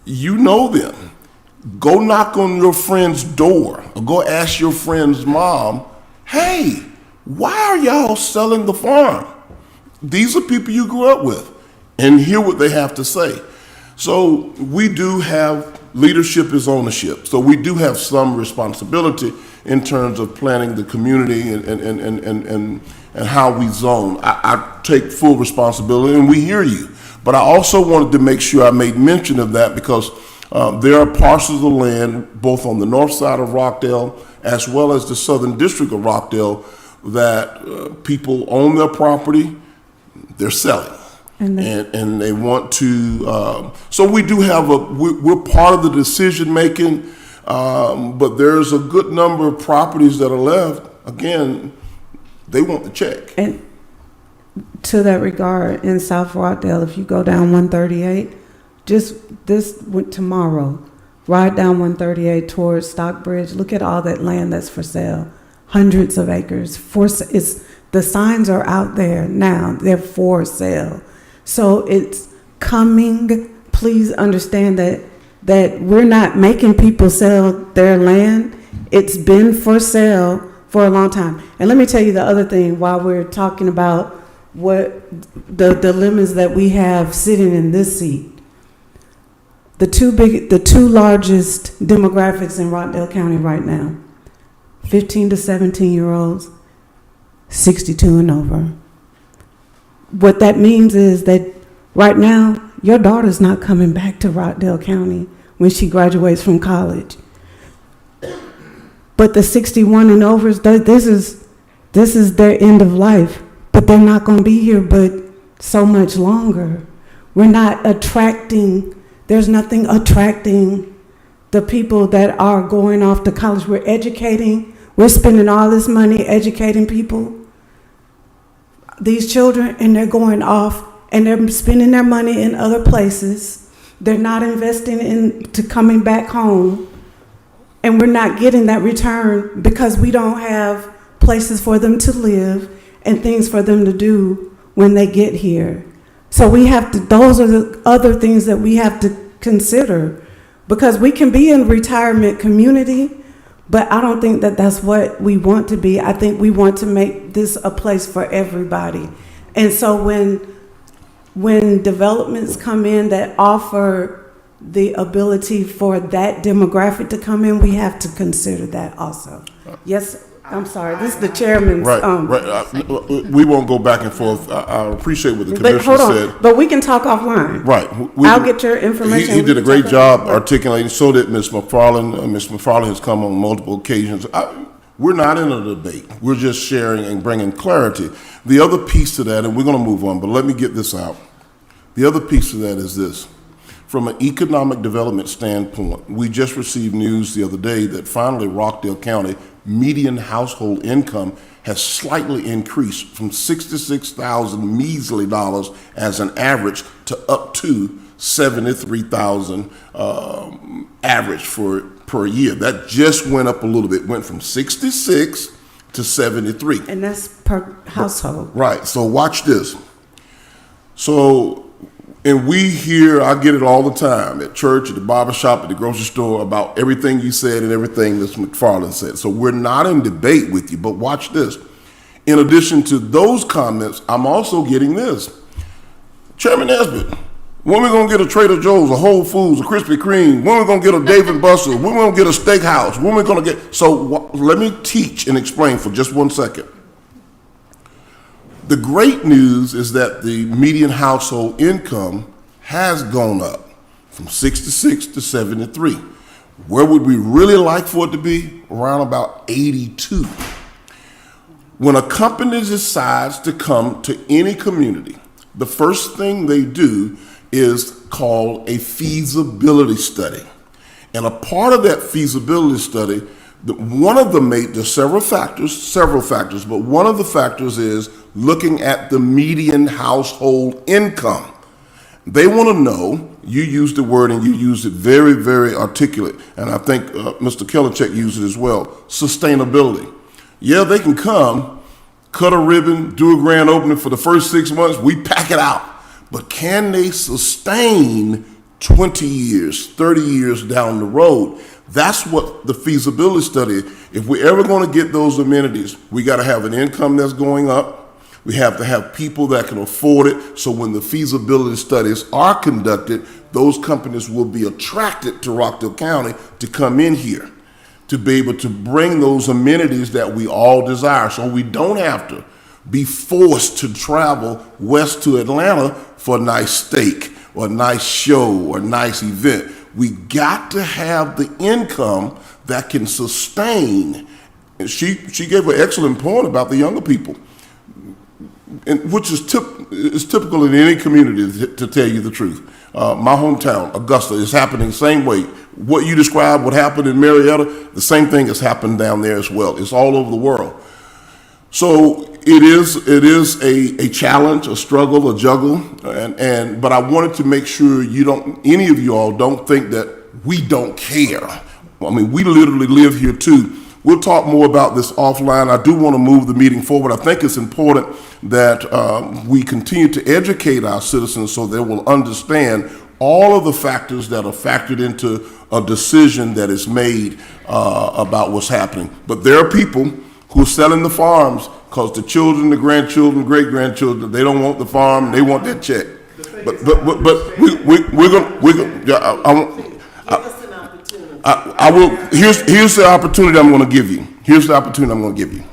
you know them. Go knock on your friend's door or go ask your friend's mom, hey, why are y'all selling the farm? These are people you grew up with, and hear what they have to say. So we do have, leadership is ownership. So we do have some responsibility in terms of planning the community and how we zone. I take full responsibility, and we hear you. But I also wanted to make sure I made mention of that because there are parcels of land, both on the north side of Rockdale as well as the southern district of Rockdale, that people own their property, they're selling. And they want to, so we do have we're part of the decision making, but there's a good number of properties that are left. Again, they want the check. And to that regard, in South Rockdale, if you go down 138, just tomorrow, ride down 138 towards Stockbridge, look at all that land that's for sale, hundreds of acres. The signs are out there now, they're for sale. So it's coming. Please understand that we're not making people sell their land. It's been for sale for a long time. And let me tell you the other thing while we're talking about what the dilemmas that we have sitting in this seat. The two largest demographics in Rockdale County right now, 15 to 17-year-olds, 62 and over. What that means is that right now, your daughter's not coming back to Rockdale County when she graduates from college. But the 61 and overs, this is their end of life. But they're not going to be here but so much longer. We're not attracting, there's nothing attracting the people that are going off to college. We're educating, we're spending all this money educating people, these children, and they're going off and they're spending their money in other places. They're not investing into coming back home, and we're not getting that return because we don't have places for them to live and things for them to do when they get here. So we have to, those are the other things that we have to consider, because we can be in a retirement community, but I don't think that that's what we want to be. I think we want to make this a place for everybody. And so when developments come in that offer the ability for that demographic to come in, we have to consider that also. Yes, I'm sorry, this is the chairman's. Right. We won't go back and forth. I appreciate what the commissioner said. But we can talk offline. Right. I'll get your information. He did a great job articulating. So did Ms. McFarland. Ms. McFarland has come on multiple occasions. We're not in a debate. We're just sharing and bringing clarity. The other piece to that, and we're going to move on, but let me get this out. The other piece of that is this. From an economic development standpoint, we just received news the other day that finally Rockdale County median household income has slightly increased from $66,000 measly dollars as an average to up to $73,000 average per year. That just went up a little bit, went from 66 to 73. And that's per household. Right, so watch this. So And we hear, I get it all the time, at church, at the barber shop, at the grocery store, about everything you said and everything Mr. McFarland said. So we're not in debate with you, but watch this. In addition to those comments, I'm also getting this. Chairman Nesbitt, when we gonna get a Trader Joe's, a Whole Foods, a Krispy Kreme? When we gonna get a Dave & Buster's? When we gonna get a steakhouse? When we gonna get, so let me teach and explain for just 1 second. The great news is that the median household income has gone up from 66 to 73. Where would we really like for it to be? Around about 82. When a company decides to come to any community, the first thing they do is called a feasibility study. And a part of that feasibility study, there's several factors, but one of the factors is looking at the median household income. They want to know, you used the word and you used it very, very articulate, and I think Mr. Kellercheck used it as well, sustainability. Yeah, they can come, cut a ribbon, do a grand opening for the first 6 months, we pack it out. But can they sustain 20 years, 30 years down the road? That's what the feasibility study, if we're ever going to get those amenities, we got to have an income that's going up. We have to have people that can afford it. So when the feasibility studies are conducted, those companies will be attracted to Rockdale County to come in here, to be able to bring those amenities that we all desire. So we don't have to be forced to travel west to Atlanta for a nice steak or a nice show or a nice event. We got to have the income that can sustain. And she gave an excellent point about the younger people, and which is typical in any community, to tell you the truth. My hometown, Augusta, is happening the same way. What you described, what happened in Marietta, the same thing has happened down there as well. It's all over the world. So it is a challenge, a struggle, a juggle, but I wanted to make sure any of you all don't think that we don't care. I mean, we literally live here too. We'll talk more about this offline. I do want to move the meeting forward. I think it's important that we continue to educate our citizens so they will understand all of the factors that are factored into a decision that is made about what's happening. But there are people who are selling the farms because the children, the grandchildren, great-grandchildren, they don't want the farm, they want that check. But we're going. I will. Here's the opportunity I'm going to give you. Here's the opportunity I'm going to give you.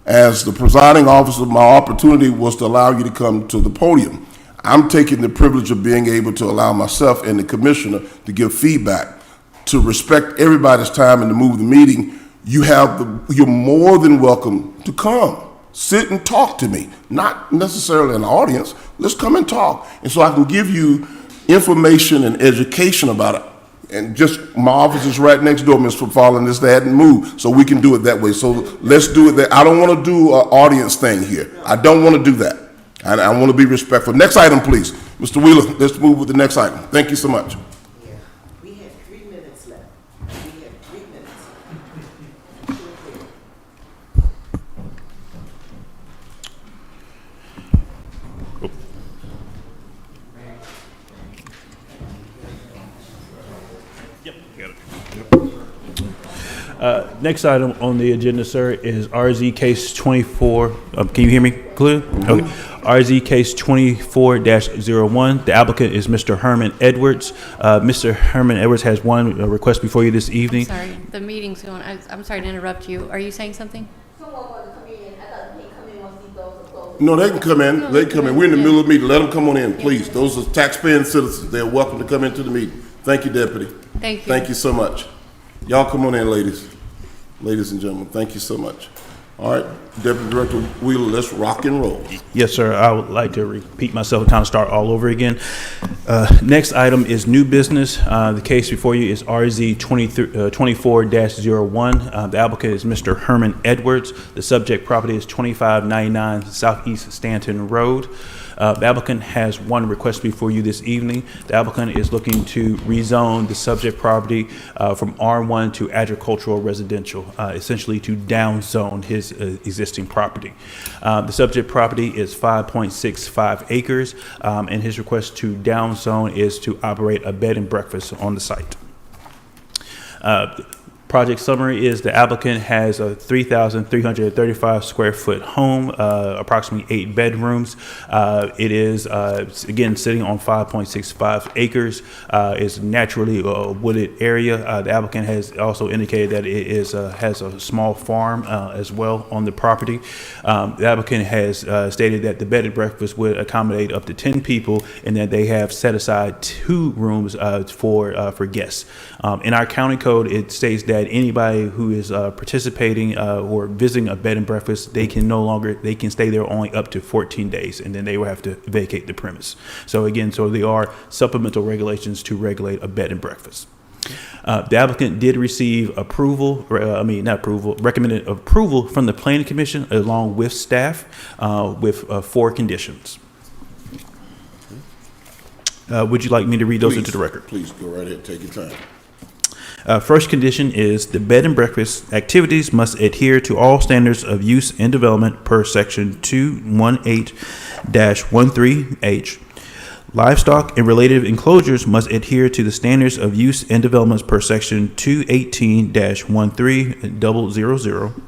As the presiding officer, my opportunity was to allow you to come to the podium. I'm taking the privilege of being able to allow myself and the commissioner to give feedback, to respect everybody's time and to move the meeting. You're more than welcome to come, sit and talk to me, not necessarily an audience. Let's come and talk. And so I can give you information and education about it. And just, my office is right next door, Ms. McFarland, this, they hadn't moved, so we can do it that way. So let's do it that. I don't want to do an audience thing here. I don't want to do that. And I want to be respectful. Next item, please. Mr. Wheeler, let's move with the next item. Thank you so much. Yeah, we have 3 minutes left. We have 3 minutes. Next item on the agenda, sir, is RZ case 24. Can you hear me clear? Okay. RZ case 24-01. The applicant is Mr. Herman Edwards. Mr. Herman Edwards has one request before you this evening. Sorry, the meeting's going. I'm sorry to interrupt you. Are you saying something? No, they can come in. They can come in. We're in the middle of the meeting. Let them come on in, please. Those are taxpaying citizens. They're welcome to come into the meeting. Thank you, Deputy. Thank you. Thank you so much. Y'all come on in, ladies. Ladies and gentlemen, thank you so much. All right, Deputy Director Wheeler, let's rock and roll. Yes, sir. I would like to repeat myself and kind of start all over again. Next item is new business. The case before you is RZ 24-01. The applicant is Mr. Herman Edwards. The subject property is 2599 Southeast Stanton Road. The applicant has one request before you this evening. The applicant is looking to rezone the subject property from R1 to agricultural residential, essentially to downzone his existing property. The subject property is 5.65 acres, and his request to downzone is to operate a bed and breakfast on the site. Project summary is the applicant has a 3,335 square foot home, approximately 8 bedrooms. It is, again, sitting on 5.65 acres. It's naturally a wooded area. The applicant has also indicated that it is has a small farm as well on the property. The applicant has stated that the bed and breakfast would accommodate up to 10 people, and that they have set aside 2 rooms for guests. In our county code, it states that anybody who is participating or visiting a bed and breakfast, they can stay there only up to 14 days, and then they will have to vacate the premise. So again, there are supplemental regulations to regulate a bed and breakfast. The applicant did receive recommended approval from the Planning Commission along with staff with 4 conditions. Would you like me to read those into the record? Please go right ahead. Take your time. First condition is the bed and breakfast activities must adhere to all standards of use and development per section 218-13H. Livestock and related enclosures must adhere to the standards of use and developments per section 218-1300.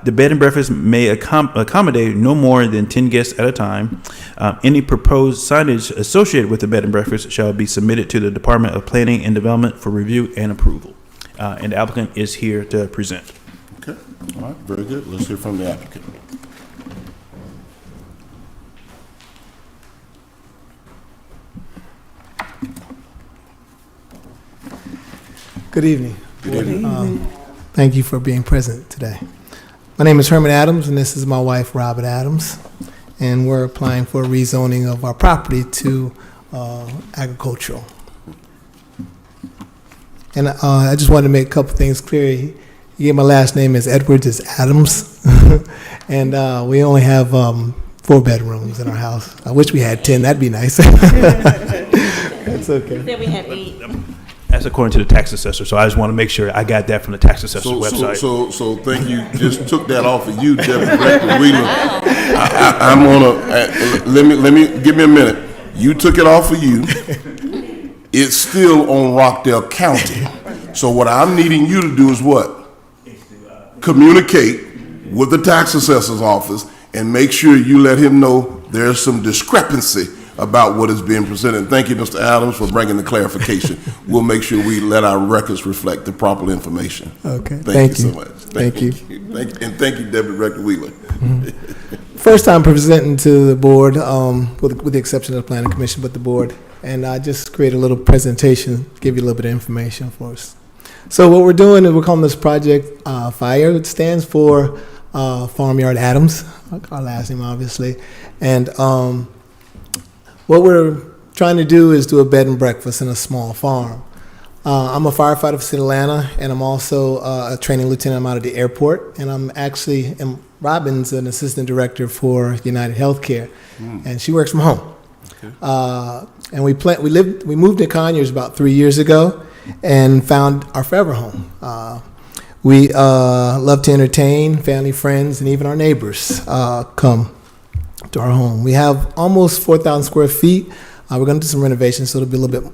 The bed and breakfast may accommodate no more than 10 guests at a time. Any proposed signage associated with the bed and breakfast shall be submitted to the Department of Planning and Development for review and approval. And the applicant is here to present. Okay. All right. Very good. Let's hear from the applicant. Good evening. Good evening. Thank you for being present today. My name is Herman Adams, and this is my wife, Robin Adams, and we're applying for a rezoning of our property to agricultural. And I just wanted to make a couple things clear. He gave my last name as Edwards, it's Adams, and we only have 4 bedrooms in our house. I wish we had 10. That'd be nice. That's okay. Then we had 8. That's according to the tax assessor, so I just want to make sure I got that from the tax assessor's website. So thank you. Just took that off of you, Deputy Director Wheeler. I'm gonna let me give me a minute. You took it off of you. It's still on Rockdale County. So what I'm needing you to do is what? Communicate with the tax assessor's office and make sure you let him know there's some discrepancy about what is being presented. Thank you, Mr. Adams, for bringing the clarification. We'll make sure we let our records reflect the proper information. Okay. Thank you so much. Thank you. And thank you, Deputy Director Wheeler. First time presenting to the board, with the exception of the Planning Commission, but the board. And I just create a little presentation, give you a little bit of information for us. So what we're doing is we're calling this project FIRE. It stands for Farmyard Adams, our last name obviously. And what we're trying to do is do a bed and breakfast in a small farm. I'm a firefighter for Atlanta, and I'm also a training lieutenant. I'm out of the airport, and Robin's an assistant director for United Healthcare, and she works from home. Okay. And we moved to Conyers about 3 years ago, and found our forever home. We love to entertain family, friends, and even our neighbors come to our home. We have almost 4,000 square feet. We're going to do some renovations, so it'll be a little bit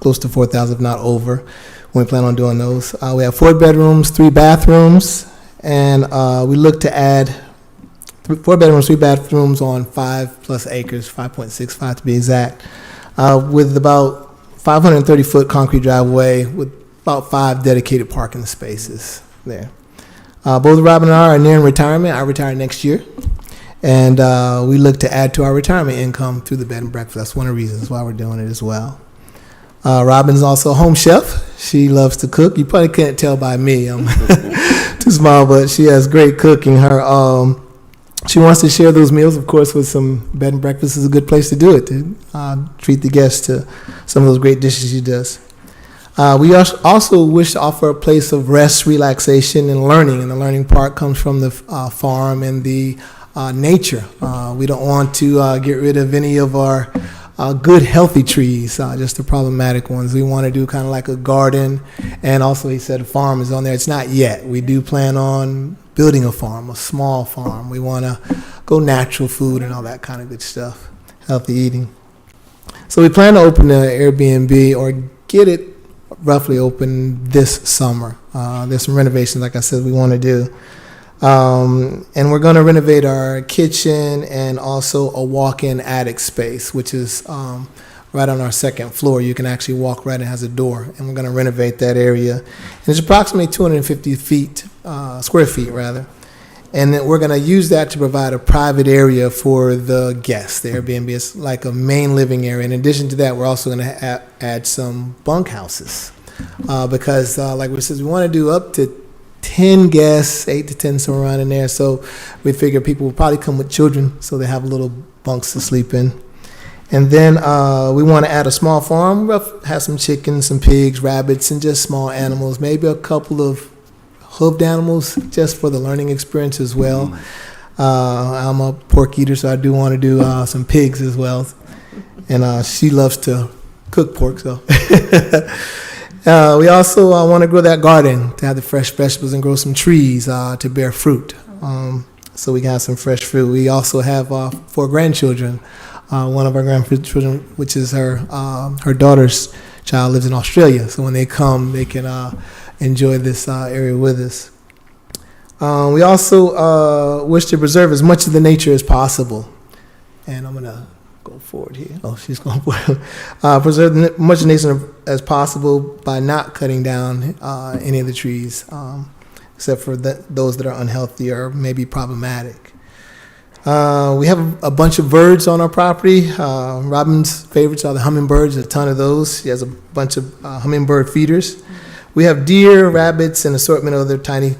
close to 4,000, if not over, when we plan on doing those. We have 4 bedrooms, 3 bathrooms, and we look to add 4 bedrooms, 3 bathrooms on 5+ acres, 5.65 to be exact, with about 530-foot concrete driveway with about 5 dedicated parking spaces there. Both Robin and I are nearing retirement. I retire next year. And we look to add to our retirement income through the bed and breakfast. That's one of the reasons why we're doing it as well. Robin's also a home chef. She loves to cook. You probably can't tell by me. I'm too small, but she has great cooking. She wants to share those meals, of course, with some bed and breakfast is a good place to do it, to treat the guests to some of those great dishes she does. We also wish to offer a place of rest, relaxation, and learning. And the learning part comes from the farm and the nature. We don't want to get rid of any of our good, healthy trees, just the problematic ones. We want to do kind of like a garden, and also he said a farm is on there. It's not yet. We do plan on building a farm, a small farm. We want to go natural food and all that kind of good stuff, healthy eating. So we plan to open the Airbnb or get it roughly open this summer. There's some renovations, like I said, we want to do. And we're going to renovate our kitchen and also a walk-in attic space, which is right on our second floor. You can actually walk right, it has a door, and we're going to renovate that area. And it's approximately 250 square feet rather. And then we're going to use that to provide a private area for the guests. The Airbnb is like a main living area. In addition to that, we're also going to add some bunkhouses because, like we said, we want to do up to 10 guests, 8 to 10, somewhere around in there. So we figure people will probably come with children, so they have little bunks to sleep in. And then we want to add a small farm, have some chickens, some pigs, rabbits, and just small animals, maybe a couple of hoofed animals just for the learning experience as well. I'm a pork eater, so I do want to do some pigs as well. And she loves to cook pork, so. We also want to grow that garden to have the fresh vegetables and grow some trees to bear fruit. So we can have some fresh fruit. We also have 4 grandchildren. One of our grandchildren, which is her daughter's child, lives in Australia. So when they come, they can enjoy this area with us. We also wish to preserve as much of the nature as possible. And I'm going to go forward here. Oh, she's going forward. Preserve as much of the nature as possible by not cutting down any of the trees, except for those that are unhealthy or maybe problematic. We have a bunch of birds on our property. Robin's favorites are the hummingbirds, a ton of those. She has a bunch of hummingbird feeders. We have deer, rabbits, and assortment of other tiny,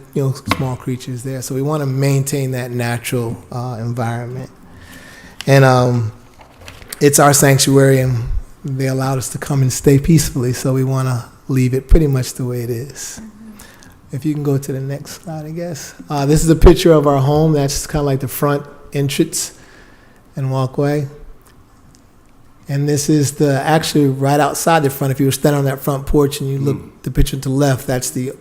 small creatures there. So we want to maintain that natural environment. And it's our sanctuary, and they allowed us to come and stay peacefully, so we want to leave it pretty much the way it is. If you can go to the next slide, I guess. This is a picture of our home. That's kind of like the front entrance and walkway. And this is actually right outside the front. If you were standing on that front porch and you look the picture to the left, that's the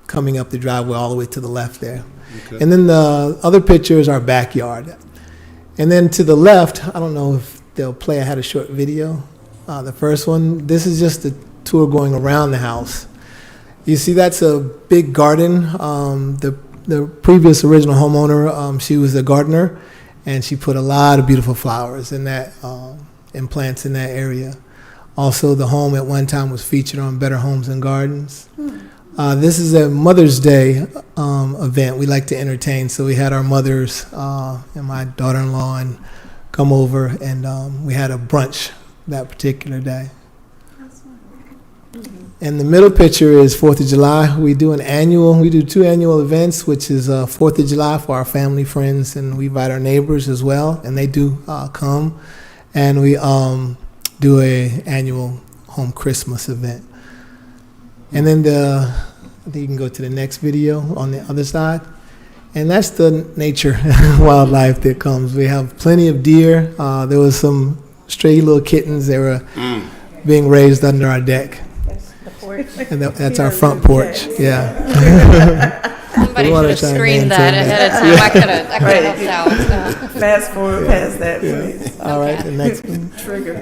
coming up the driveway all the way to the left there. Okay. And then the other picture is our backyard. And then to the left, I don't know if they'll play, I had a short video. The first one, this is just a tour going around the house. You see that's a big garden. The previous original homeowner, she was a gardener, and she put a lot of beautiful flowers in that and plants in that area. Also, the home at one time was featured on Better Homes and Gardens. This is a Mother's Day event we like to entertain, so we had our mothers and my daughter-in-law and come over, and we had a brunch that particular day. And the middle picture is 4th of July. We do 2 annual events, which is 4th of July for our family, friends, and we invite our neighbors as well, and they do come. And we do a annual home Christmas event. And then I think you can go to the next video on the other side. And that's the nature wildlife that comes. We have plenty of deer. There was some stray little kittens that were being raised under our deck. And that's our front porch. Yeah. Somebody should have screened that ahead of time. I could have helped out. Fast forward past that, please. All right, the next one. Trigger.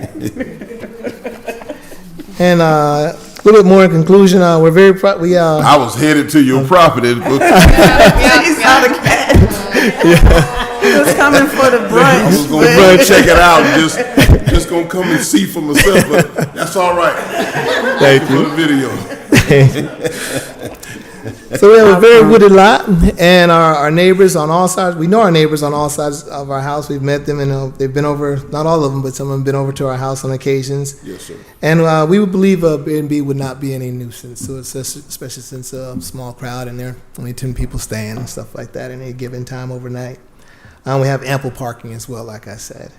And a little bit more in conclusion, we're very proud. I was headed to your property. He saw the cat. He was coming for the brunch. I was going to check it out and just going to come and see for myself, but that's all right. Thank you for the video. So we have a very wooded lot, and our neighbors on all sides, we know our neighbors on all sides of our house. We've met them, and they've been over, not all of them, but some of them have been over to our house on occasions. Yes, sir. And we would believe a B&B would not be any nuisance, so it's especially since a small crowd, and there are only 10 people staying and stuff like that at any given time overnight. We have ample parking as well, like I said.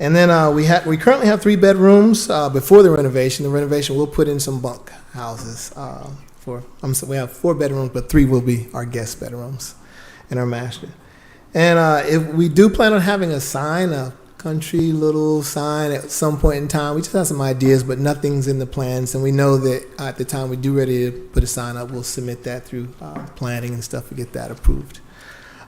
And then we currently have 3 bedrooms. Before the renovation we'll put in some bunk houses. We have 4 bedrooms, but 3 will be our guest bedrooms and our master. And if we do plan on having a sign, a country little sign at some point in time, we just have some ideas, but nothing's in the plans. And we know that at the time we do ready to put a sign up, we'll submit that through planning and stuff to get that approved.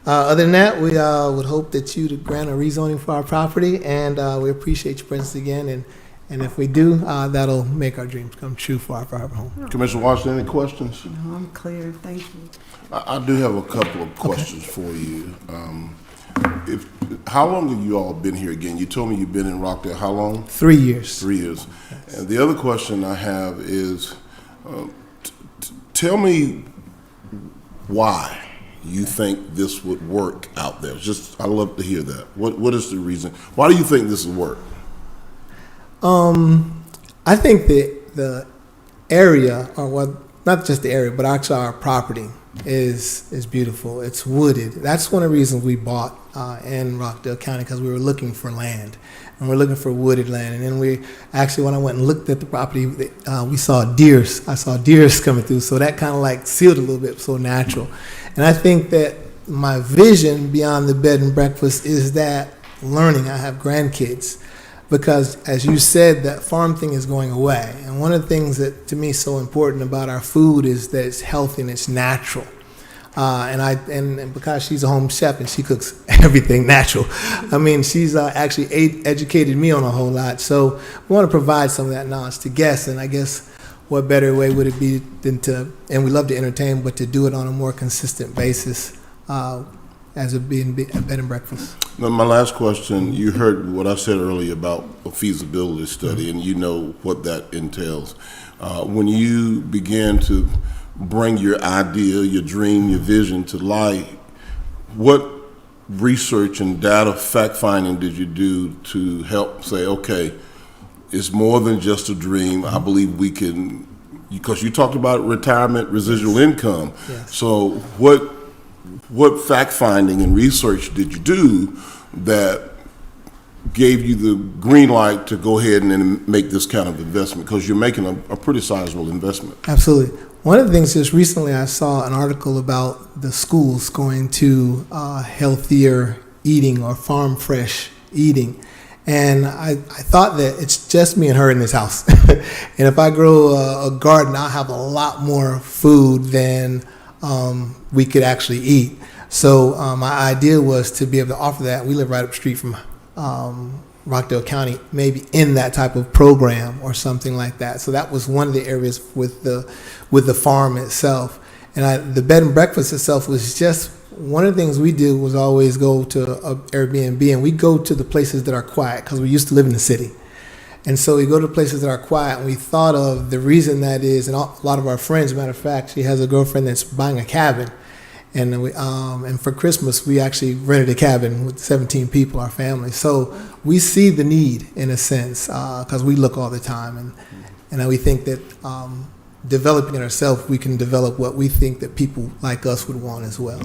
Other than that, we would hope that you to grant a rezoning for our property, and we appreciate your presence again. And if we do, that'll make our dreams come true for our private home. Commissioner Washington, any questions? No, I'm clear. Thank you. I do have a couple of questions for you. How long have you all been here again? You told me you've been in Rockdale. How long? 3 years. 3 years. And the other question I have is, tell me why you think this would work out there. I'd love to hear that. What is the reason? Why do you think this will work? I think that the area, or well, not just the area, but actually our property is beautiful. It's wooded. That's one of the reasons we bought in Rockdale County, because we were looking for land, and we're looking for wooded land. And then we actually, when I went and looked at the property, we saw deers. I saw deers coming through, so that kind of like sealed a little bit, so natural. And I think that my vision beyond the bed and breakfast is that learning. I have grandkids. Because, as you said, that farm thing is going away. And one of the things that, to me, is so important about our food is that it's healthy and it's natural. And because she's a home chef and she cooks everything natural, I mean, she's actually educated me on a whole lot. So we want to provide some of that knowledge to guests. And I guess what better way would it be than to, and we love to entertain, but to do it on a more consistent basis as a bed and breakfast. Now, my last question, you heard what I said earlier about a feasibility study, and you know what that entails. When you begin to bring your idea, your dream, your vision to light, what research and data fact-finding did you do to help say, okay, it's more than just a dream. I believe we can, because you talked about retirement, residual income. Yes. So what fact-finding and research did you do that gave you the green light to go ahead and then make this kind of investment? Because you're making a pretty sizable investment. Absolutely. One of the things, just recently I saw an article about the schools going to healthier eating or farm fresh eating. And I thought that it's just me and her in this house. And if I grow a garden, I'll have a lot more food than we could actually eat. So my idea was to be able to offer that. We live right up the street from Rockdale County, maybe in that type of program or something like that. So that was one of the areas with the farm itself. And the bed and breakfast itself was just one of the things we did was always go to a Airbnb, and we go to the places that are quiet because we used to live in the city. And so we go to places that are quiet, and we thought of the reason that is, and a lot of our friends, as a matter of fact, she has a girlfriend that's buying a cabin. And and for Christmas, we actually rented a cabin with 17 people, our family. So we see the need, in a sense, because we look all the time. And we think that developing it ourselves, we can develop what we think that people like us would want as well.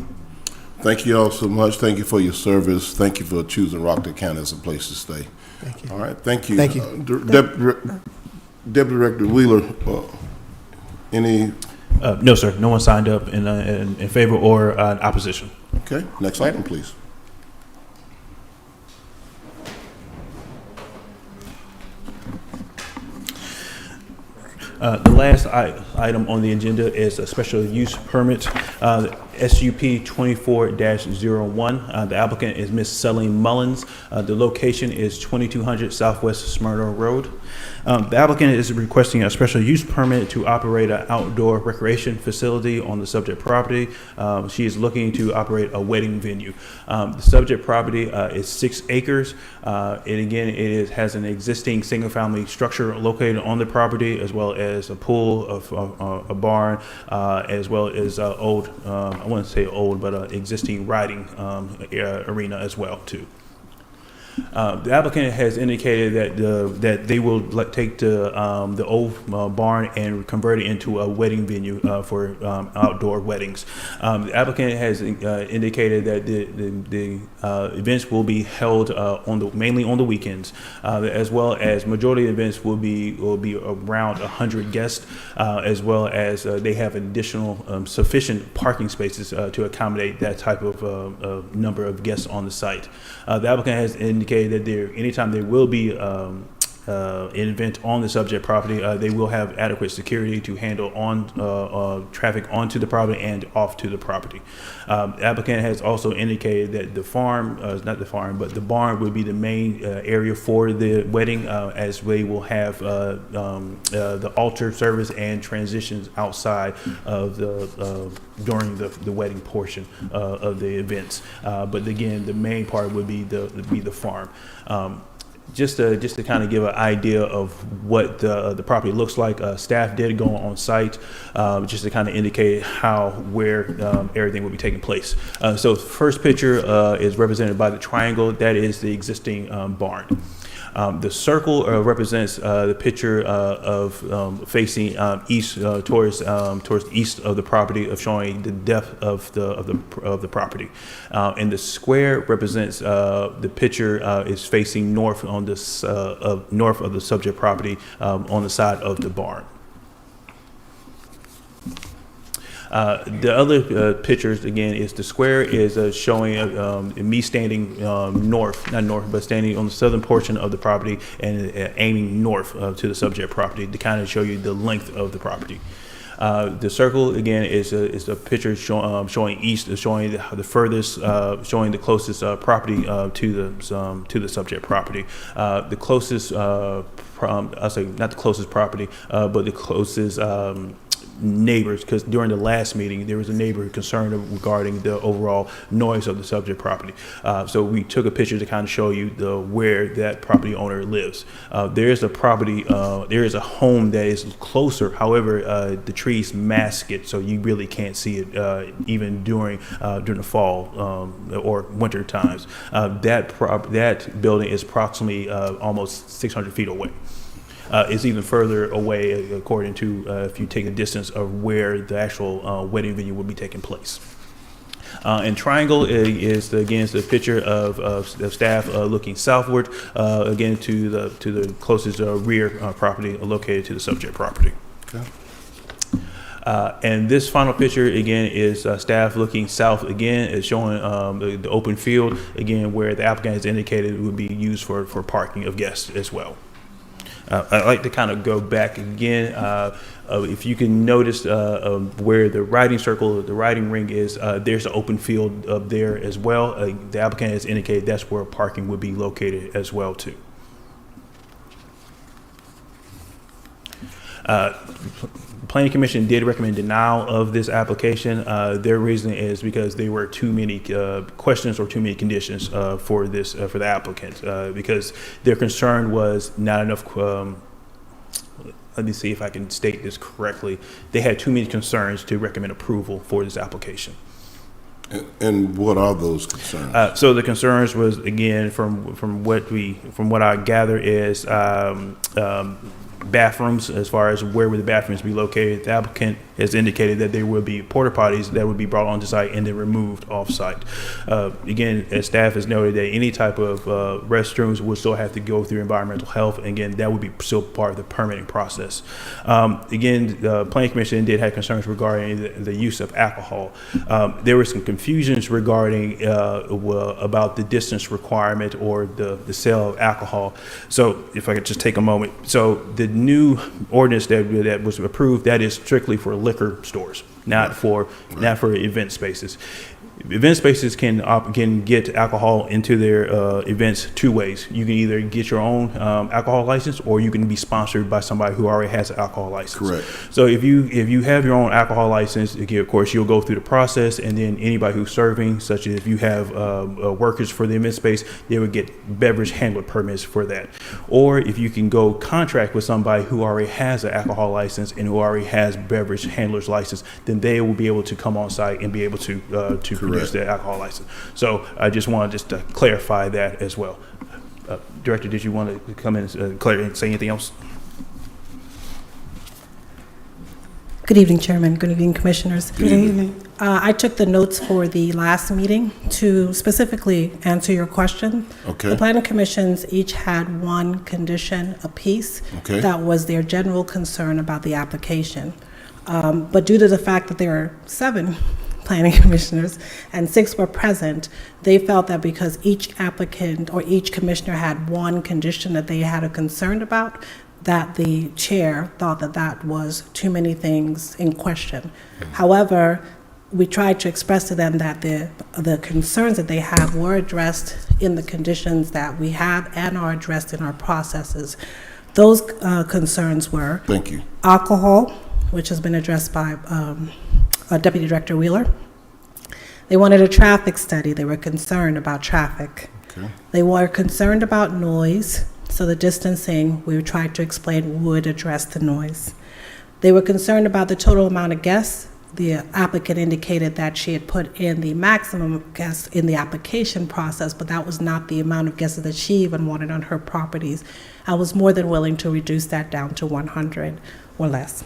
Thank you all so much. Thank you for your service. Thank you for choosing Rockdale County as a place to stay. Thank you. All right, thank you. Thank you. Deputy Director Wheeler, any? No, sir. No one signed up in favor or opposition. Okay, next item, please. The last item on the agenda is a special use permit, SUP 24-01. The applicant is Ms. Celine Mullins. The location is 2200 Southwest Smyrna Road. The applicant is requesting a special use permit to operate an outdoor recreation facility on the subject property. She is looking to operate a wedding venue. The subject property is 6 acres. And again, it has an existing single-family structure located on the property, as well as a pool, a barn, as well as old, I wouldn't say old, but existing riding arena as well, too. The applicant has indicated that they will take the old barn and convert it into a wedding venue for outdoor weddings. The applicant has indicated that the events will be held mainly on the weekends, as well as majority of events will be around 100 guests, as well as they have additional sufficient parking spaces to accommodate that type of number of guests on the site. The applicant has indicated that anytime there will be an event on the subject property, they will have adequate security to handle traffic onto the property and off to the property. The applicant has also indicated that the barn would be the main area for the wedding, as they will have the altar service and transitions outside of during the wedding portion of the events. But again, the main part would be the farm. Just to kind of give an idea of what the property looks like, staff did go on site just to kind of indicate where everything will be taking place. So the first picture is represented by the triangle. That is the existing barn. The circle represents the picture of facing east towards east of the property, of showing the depth of the property, and the square represents the picture is facing north on this north of the subject property on the side of the barn. The other pictures, again, is the square is showing me standing not north, but standing on the southern portion of the property and aiming north to the subject property to kind of show you the length of the property. The circle, again, is a picture showing east, showing the furthest, showing the closest property to the subject property. The closest, I'll say not the closest property, but the closest neighbors, because during the last meeting there was a neighbor concerned regarding the overall noise of the subject property. So we took a picture to kind of show you where that property owner lives. There is a property, there is a home that is closer. However, the trees mask it, so you really can't see it even during the fall or winter times. That building is approximately almost 600 feet away. Is even further away, according to if you take the distance of where the actual wedding venue will be taking place. And triangle is the picture of staff looking southward, again to the closest rear property located to the subject property. Okay. And this final picture, again, is staff looking south, again, is showing the open field, again, where the applicant has indicated it would be used for parking of guests as well. I'd like to kind of go back again. If you can notice where the riding circle, the riding ring is, there's an open field up there as well. The applicant has indicated that's where parking would be located as well too. Planning Commission did recommend denial of this application. Their reason is because there were too many questions or too many conditions for the applicant, because their concern was not enough. Let me see if I can state this correctly. They had too many concerns to recommend approval for this application. And what are those concerns? So the concerns was, again, from what I gather is bathrooms, as far as where would the bathrooms be located. The applicant has indicated that there will be porta potties that would be brought onto site and then removed off site. Again, as staff has noted, that any type of restrooms would still have to go through environmental health. Again, that would be still part of the permitting process. Again, the Planning Commission did have concerns regarding the use of alcohol. There were some confusions regarding about the distance requirement or the sale of alcohol. So if I could just take a moment. So the new ordinance that was approved, that is strictly for liquor stores, not for event spaces. Event spaces can get alcohol into their events two ways. You can either get your own alcohol license, or you can be sponsored by somebody who already has an alcohol license. Correct. So if you have your own alcohol license, again, of course, you'll go through the process, and then anybody who's serving, such as if you have workers for the event space, they would get beverage handler permits for that. Or if you can go contract with somebody who already has an alcohol license and who already has beverage handler's license, then they will be able to come on site and be able to produce their alcohol license. So I just wanted to clarify that as well. Director, did you want to come in and say anything else? Good evening, Chairman. Good evening, Commissioners. Good evening. I took the notes for the last meeting to specifically answer your question. Okay. The planning commissions each had one condition apiece. Okay. That was their general concern about the application. But due to the fact that there are 7 planning commissioners and 6 were present, they felt that because each applicant or each commissioner had one condition that they had a concern about, that the chair thought that that was too many things in question. However, we tried to express to them that the concerns that they have were addressed in the conditions that we have and are addressed in our processes. Those concerns were Thank you. alcohol, which has been addressed by Deputy Director Wheeler. They wanted a traffic study. They were concerned about traffic. Okay. They were concerned about noise. So the distancing, we tried to explain, would address the noise. They were concerned about the total amount of guests. The applicant indicated that she had put in the maximum guests in the application process, but that was not the amount of guests that she even wanted on her properties. I was more than willing to reduce that down to 100 or less.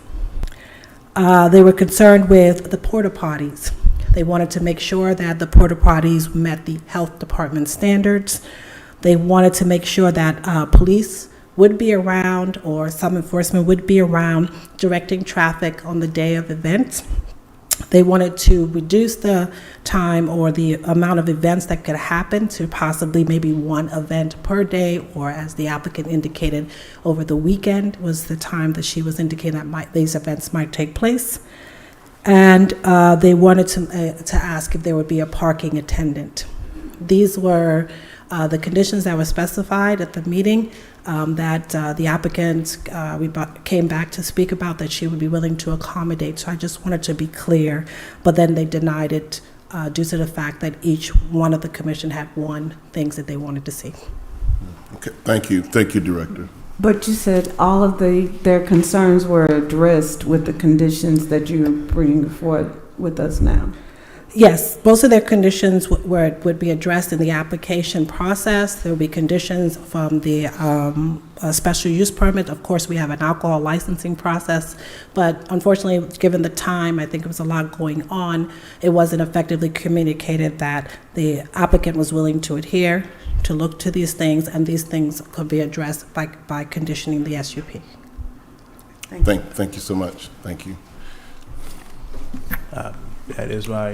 They were concerned with the porta potties. They wanted to make sure that the porta potties met the health department standards. They wanted to make sure that police would be around or some enforcement would be around directing traffic on the day of events. They wanted to reduce the time or the amount of events that could happen to possibly maybe 1 event per day, or as the applicant indicated, over the weekend was the time that she was indicating that these events might take place. And they wanted to ask if there would be a parking attendant. These were the conditions that were specified at the meeting that the applicant came back to speak about that she would be willing to accommodate. So I just wanted to be clear, but then they denied it due to the fact that each one of the commission had one things that they wanted to see. Okay. Thank you. Thank you, Director. But you said all of their concerns were addressed with the conditions that you're bringing forward with us now. Yes, most of their conditions would be addressed in the application process. There will be conditions from the special use permit. Of course, we have an alcohol licensing process, but unfortunately, given the time, I think it was a lot going on, it wasn't effectively communicated that the applicant was willing to adhere, to look to these things, and these things could be addressed by conditioning the SUP. Thank you so much. Thank you. That is why,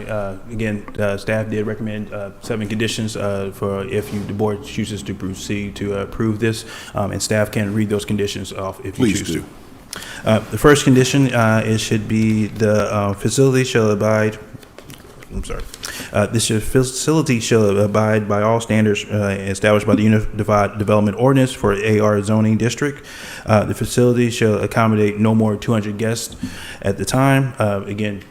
again, staff did recommend 7 conditions for if the board chooses to proceed to approve this, and staff can read those conditions off if you Please choose do. to. The first condition, it should be the facility shall abide. This facility shall abide by all standards established by the Unified Development Ordinance for AR zoning district. The facility shall accommodate no more 200 guests at the time. Again,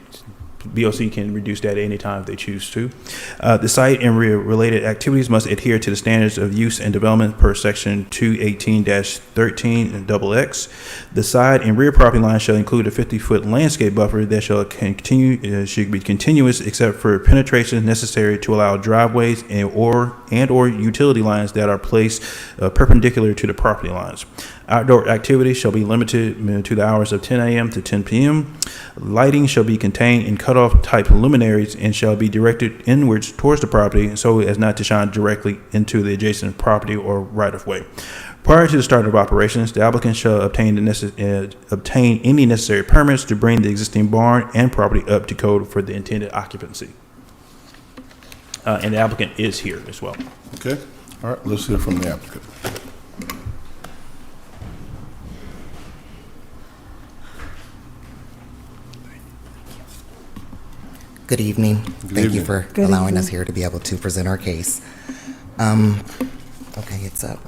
BOC can reduce that at any time if they choose to. The site and related activities must adhere to the standards of use and development per section 218-13 XX. The side and rear property line shall include a 50-foot landscape buffer that shall should be continuous except for penetration necessary to allow driveways and or utility lines that are placed perpendicular to the property lines. Outdoor activities shall be limited to the hours of 10 a.m. to 10 p.m. Lighting shall be contained in cutoff type luminaries and shall be directed inwards towards the property so as not to shine directly into the adjacent property or right of way. Prior to the start of operations, the applicant shall obtain any necessary permits to bring the existing barn and property up to code for the intended occupancy. And the applicant is here as well. Okay. All right. Let's hear from the applicant. Good evening. Thank you for allowing us here to be able to present our case. Okay, it's up.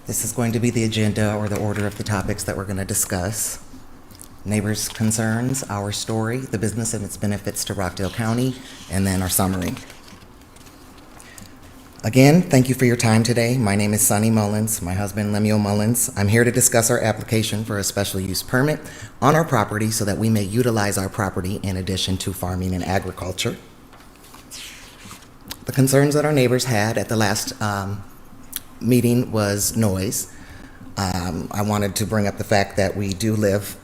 This is going to be the agenda or the order of the topics that we're going to discuss. Neighbors' concerns, our story, the business and its benefits to Rockdale County, and then our summary. Again, thank you for your time today. My name is Sonny Mullins, my husband Lemuel Mullins. I'm here to discuss our application for a special use permit on our property so that we may utilize our property in addition to farming and agriculture. The concerns that our neighbors had at the last meeting was noise. I wanted to bring up the fact that we do live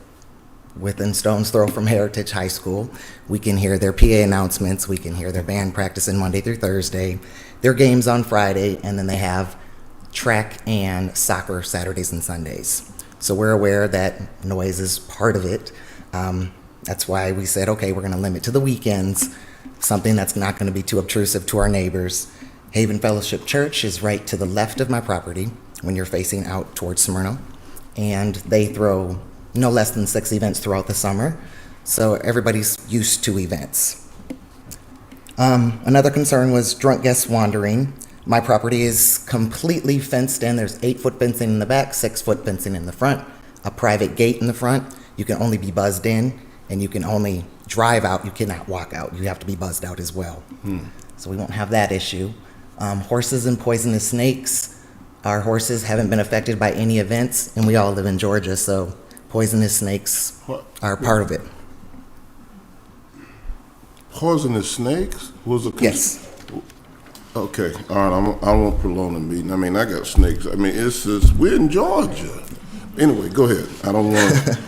within stone's throw from Heritage High School. We can hear their PA announcements, we can hear their band practicing Monday through Thursday, their games on Friday, and then they have track and soccer Saturdays and Sundays. So we're aware that noise is part of it. That's why we said, okay, we're going to limit to the weekends, something that's not going to be too obtrusive to our neighbors. Haven Fellowship Church is right to the left of my property when you're facing out towards Smyrna, and they throw no less than 6 events throughout the summer, so everybody's used to events. Another concern was drunk guests wandering. My property is completely fenced in. There's 8-foot fencing in the back, 6-foot fencing in the front, a private gate in the front. You can only be buzzed in, and you can only drive out. You cannot walk out. You have to be buzzed out as well. So we won't have that issue. Horses and poisonous snakes. Our horses haven't been affected by any events, and we all live in Georgia, so poisonous snakes are part of it. Poisonous snakes was a Yes. Okay, all right. I won't prolong the meeting. I mean, I got snakes. I mean, it's just we're in Georgia. Anyway, go ahead. I don't want.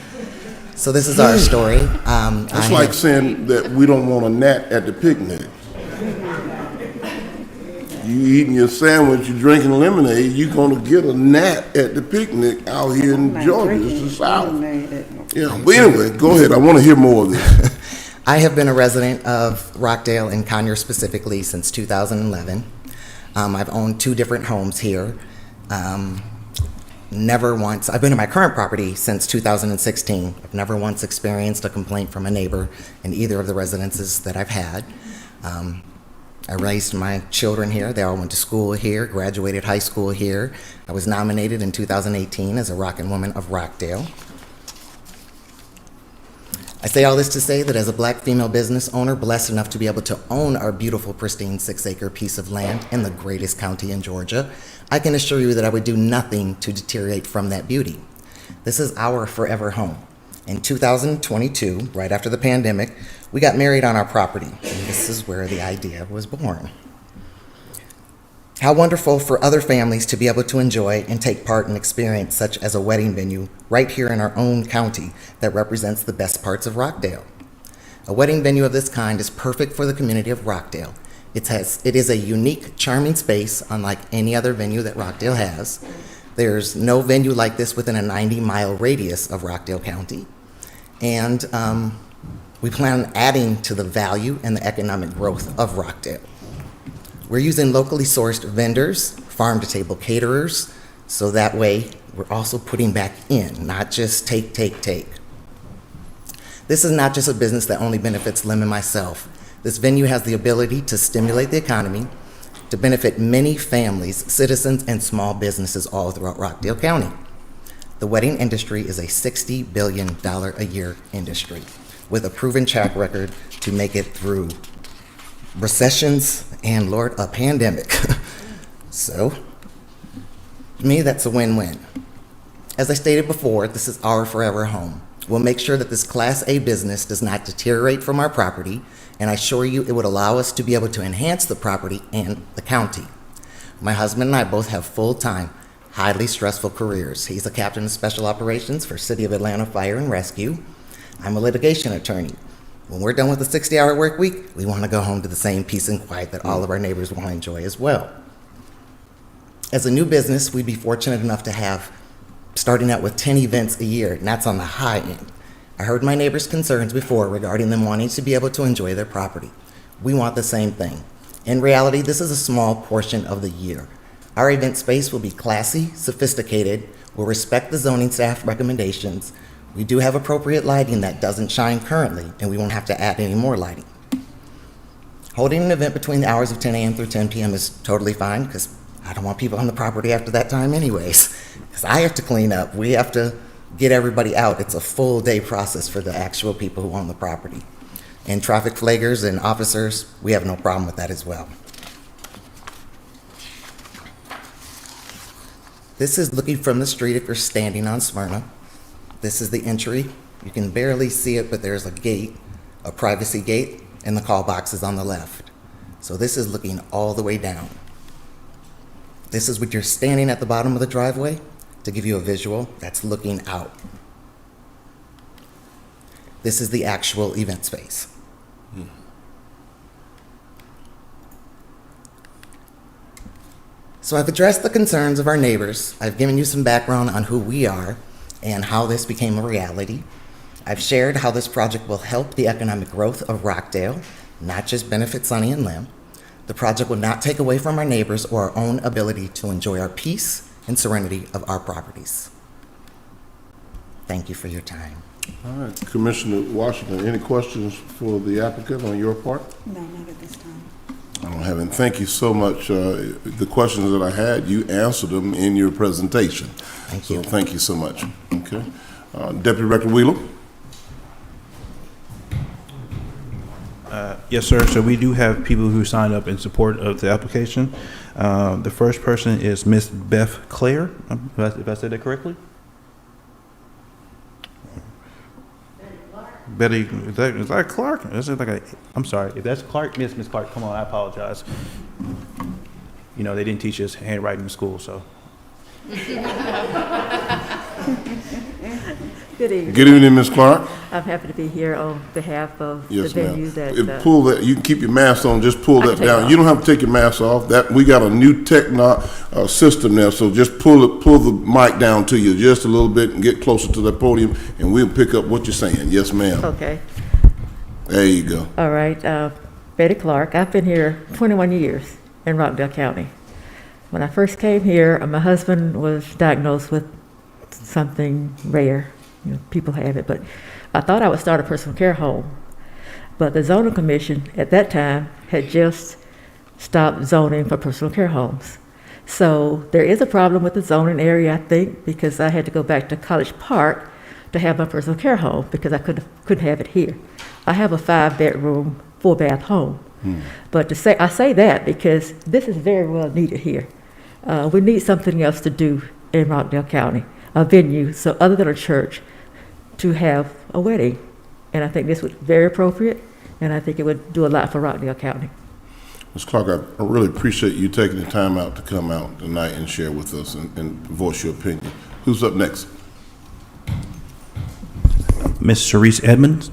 So this is our story. It's like saying that we don't want a gnat at the picnic. You eating your sandwich, you drinking lemonade, you're gonna get a gnat at the picnic out here in Georgia. It's the South. Yeah, but anyway, go ahead. I want to hear more of this. I have been a resident of Rockdale and Conyers specifically since 2011. I've owned 2 different homes here. Never once, I've been in my current property since 2016. I've never once experienced a complaint from a neighbor in either of the residences that I've had. I raised my children here. They all went to school here, graduated high school here. I was nominated in 2018 as a Rockin' Woman of Rockdale. I say all this to say that as a black female business owner, blessed enough to be able to own our beautiful, pristine 6-acre piece of land in the greatest county in Georgia, I can assure you that I would do nothing to deteriorate from that beauty. This is our forever home. In 2022, right after the pandemic, we got married on our property, and this is where the idea was born. How wonderful for other families to be able to enjoy and take part in experience such as a wedding venue right here in our own county that represents the best parts of Rockdale. A wedding venue of this kind is perfect for the community of Rockdale. It is a unique, charming space unlike any other venue that Rockdale has. There's no venue like this within a 90-mile radius of Rockdale County. And we plan on adding to the value and the economic growth of Rockdale. We're using locally sourced vendors, farm-to-table caterers, so that way we're also putting back in, not just take. This is not just a business that only benefits Lim and myself. This venue has the ability to stimulate the economy, to benefit many families, citizens, and small businesses all throughout Rockdale County. The wedding industry is a $60 billion a year industry with a proven track record to make it through recessions and, Lord, a pandemic. So, to me, that's a win-win. As I stated before, this is our forever home. We'll make sure that this Class A business does not deteriorate from our property, and I assure you it would allow us to be able to enhance the property and the county. My husband and I both have full-time, highly stressful careers. He's a captain of special operations for City of Atlanta Fire and Rescue. I'm a litigation attorney. When we're done with the 60-hour work week, we want to go home to the same peace and quiet that all of our neighbors want to enjoy as well. As a new business, we'd be fortunate enough to have starting out with 10 events a year, and that's on the high end. I heard my neighbors' concerns before regarding them wanting to be able to enjoy their property. We want the same thing. In reality, this is a small portion of the year. Our event space will be classy, sophisticated, will respect the zoning staff recommendations. We do have appropriate lighting that doesn't shine currently, and we won't have to add any more lighting. Holding an event between the hours of 10 a.m. through 10 p.m. is totally fine, because I don't want people on the property after that time anyways. Because I have to clean up. We have to get everybody out. It's a full day process for the actual people who own the property. And traffic flaggers and officers, we have no problem with that as well. This is looking from the street if you're standing on Smyrna. This is the entry. You can barely see it, but there's a gate, a privacy gate, and the call box is on the left. So this is looking all the way down. This is what you're standing at the bottom of the driveway. To give you a visual, that's looking out. This is the actual event space. So I've addressed the concerns of our neighbors. I've given you some background on who we are and how this became a reality. I've shared how this project will help the economic growth of Rockdale, not just benefit Sonny and Lim. The project will not take away from our neighbors or our own ability to enjoy our peace and serenity of our properties. Thank you for your time. All right, Commissioner Washington, any questions for the applicant on your part? No, not at this time. I don't have any. Thank you so much. The questions that I had, you answered them in your presentation. Thank you. So thank you so much. Okay. Deputy Director Wheeler? Yes, sir. So we do have people who signed up in support of the application. The first person is Miss Beth Claire, if I said that correctly. Betty, is that Clark? Is it like a? I'm sorry, if that's Clark, Miss Clark, come on, I apologize. You know, they didn't teach us handwriting in school, so. Good evening. Good evening, Ms. Clark. I'm happy to be here on behalf of Yes, the venue ma'am. that. Pull that. You can keep your mask on. Just pull I that can take it down. off. You don't have to take your mask off. That we got a new system there. So just pull the mic down to you just a little bit and get closer to the podium, and we'll pick up what you're saying. Yes, ma'am. Okay. There you go. All right. Betty Clark. I've been here 21 years in Rockdale County. When I first came here, my husband was diagnosed with something rare. You know, people have it, but I thought I would start a personal care home. But the zoning commission at that time had just stopped zoning for personal care homes. So there is a problem with the zoning area, I think, because I had to go back to College Park to have my personal care home because I couldn't have it here. I have a 5-bedroom, 4-bath home. But I say that because this is very well needed here. We need something else to do in Rockdale County, a venue, so other than a church, to have a wedding. And I think this would be very appropriate, and I think it would do a lot for Rockdale County. Ms. Clark, I really appreciate you taking the time out to come out tonight and share with us and voice your opinion. Who's up next? Miss Sharice Edmonds.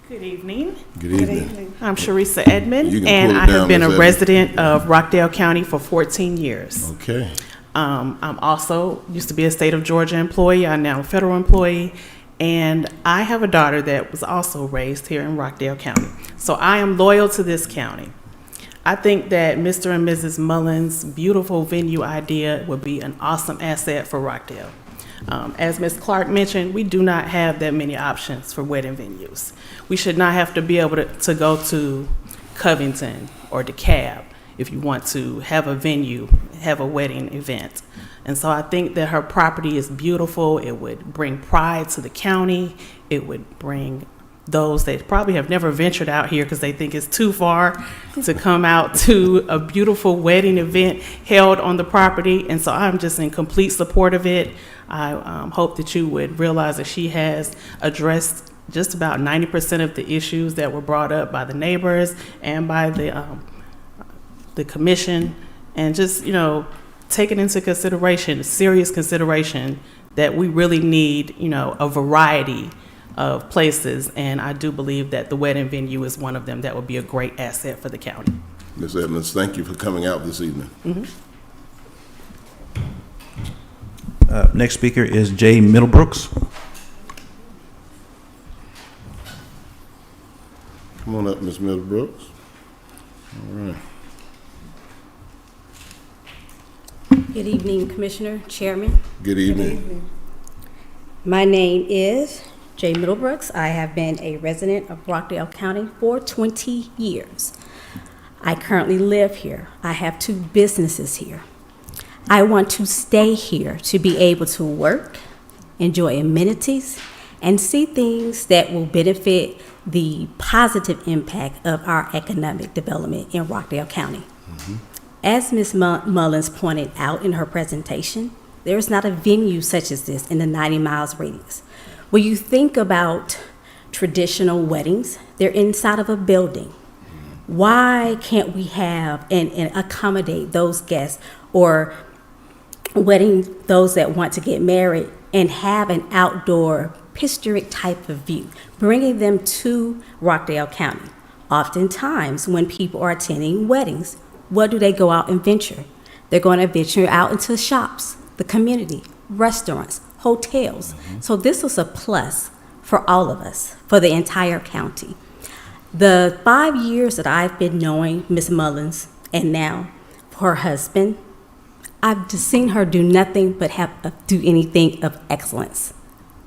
Good evening. Good evening. I'm Sharisa Edmond, You can and pull it I down, have been Ms. a Edmond. resident of Rockdale County for 14 years. Okay. I'm also used to be a state of Georgia employee. I'm now a federal employee, and I have a daughter that was also raised here in Rockdale County. So I am loyal to this county. I think that Mr. and Mrs. Mullins' beautiful venue idea would be an awesome asset for Rockdale. As Ms. Clark mentioned, we do not have that many options for wedding venues. We should not have to be able to go to Covington or DeKalb if you want to have a venue, have a wedding event. And so I think that her property is beautiful. It would bring pride to the county. It would bring those that probably have never ventured out here because they think it's too far to come out to a beautiful wedding event held on the property. And so I'm just in complete support of it. I hope that you would realize that she has addressed just about 90% of the issues that were brought up by the neighbors and by the commission, and just, taking into consideration, serious consideration, that we really need, a variety of places, and I do believe that the wedding venue is one of them that would be a great asset for the county. Ms. Edmonds, thank you for coming out this evening. Next speaker is Jay Middlebrooks. Come on up, Ms. Middlebrooks. All right. Good evening, Commissioner, Chairman. Good evening. My name is Jay Middlebrooks. I have been a resident of Rockdale County for 20 years. I currently live here. I have 2 businesses here. I want to stay here to be able to work, enjoy amenities, and see things that will benefit the positive impact of our economic development in Rockdale County. As Ms. Mullins pointed out in her presentation, There's not a venue such as this in the 90 miles radius. When you think about traditional weddings, they're inside of a building. Why can't we have and accommodate those guests or those that want to get married and have an outdoor picturesque type of view, bringing them to Rockdale County? Oftentimes, when people are attending weddings, what do they go out and venture? They're going to venture out into shops, the community, restaurants, hotels. So this was a plus for all of us, for the entire county. The 5 years that I've been knowing Ms. Mullins, and now her husband, I've just seen her do nothing but do anything of excellence.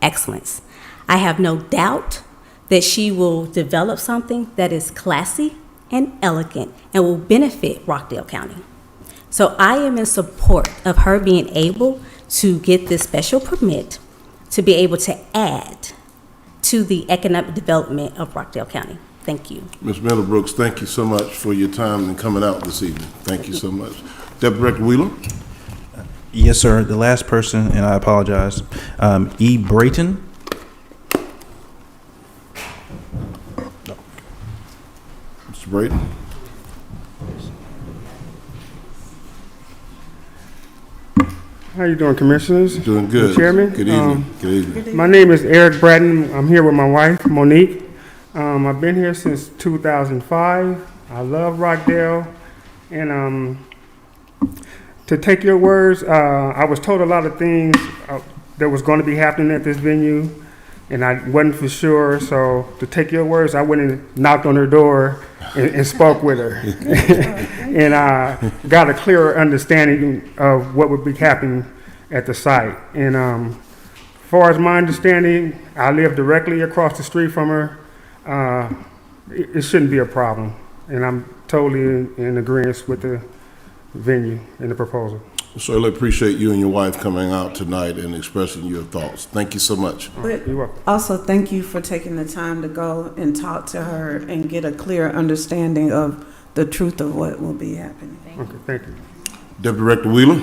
Excellence. I have no doubt that she will develop something that is classy and elegant and will benefit Rockdale County. So I am in support of her being able to get this special permit to be able to add to the economic development of Rockdale County. Thank you. Ms. Middlebrooks, thank you so much for your time and coming out this evening. Thank you so much. Deputy Director Wheeler? Yes, sir. The last person, and I apologize, E. Brayton. Mr. Brayton? How you doing, Commissioners? Doing good. Chairman? Good evening. Good evening. My name is Eric Bratton. I'm here with my wife, Monique. I've been here since 2005. I love Rockdale. And to take your words, I was told a lot of things that was going to be happening at this venue, and I wasn't for sure. So to take your words, I went and knocked on her door and spoke with her. And I got a clearer understanding of what would be happening at the site. And as far as my understanding, I live directly across the street from her. It shouldn't be a problem. And I'm totally in agreement with the venue and the proposal. Certainly appreciate you and your wife coming out tonight and expressing your thoughts. Thank you so much. But You're welcome. also, thank you for taking the time to go and talk to her and get a clear understanding of the truth of what will be happening. Okay, thank you. Deputy Director Wheeler?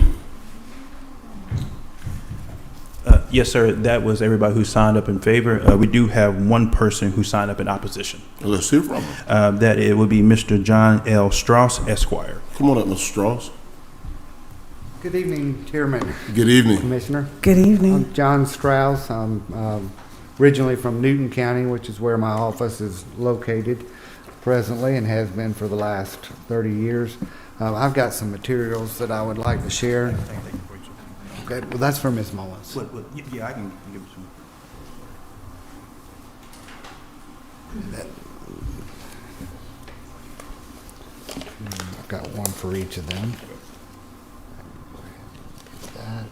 Yes, sir. That was everybody who signed up in favor. We do have one person who signed up in opposition. Let's hear from him. That it would be Mr. John L. Strauss, Esquire. Come on up, Mr. Strauss. Good evening, Chairman. Good evening. Commissioner. Good evening. I'm John Strauss. I'm originally from Newton County, which is where my office is located presently and has been for the last 30 years. I've got some materials that I would like to share. Okay, well, that's for Ms. Mullins. Yeah, I can give it to him. I've got one for each of them. That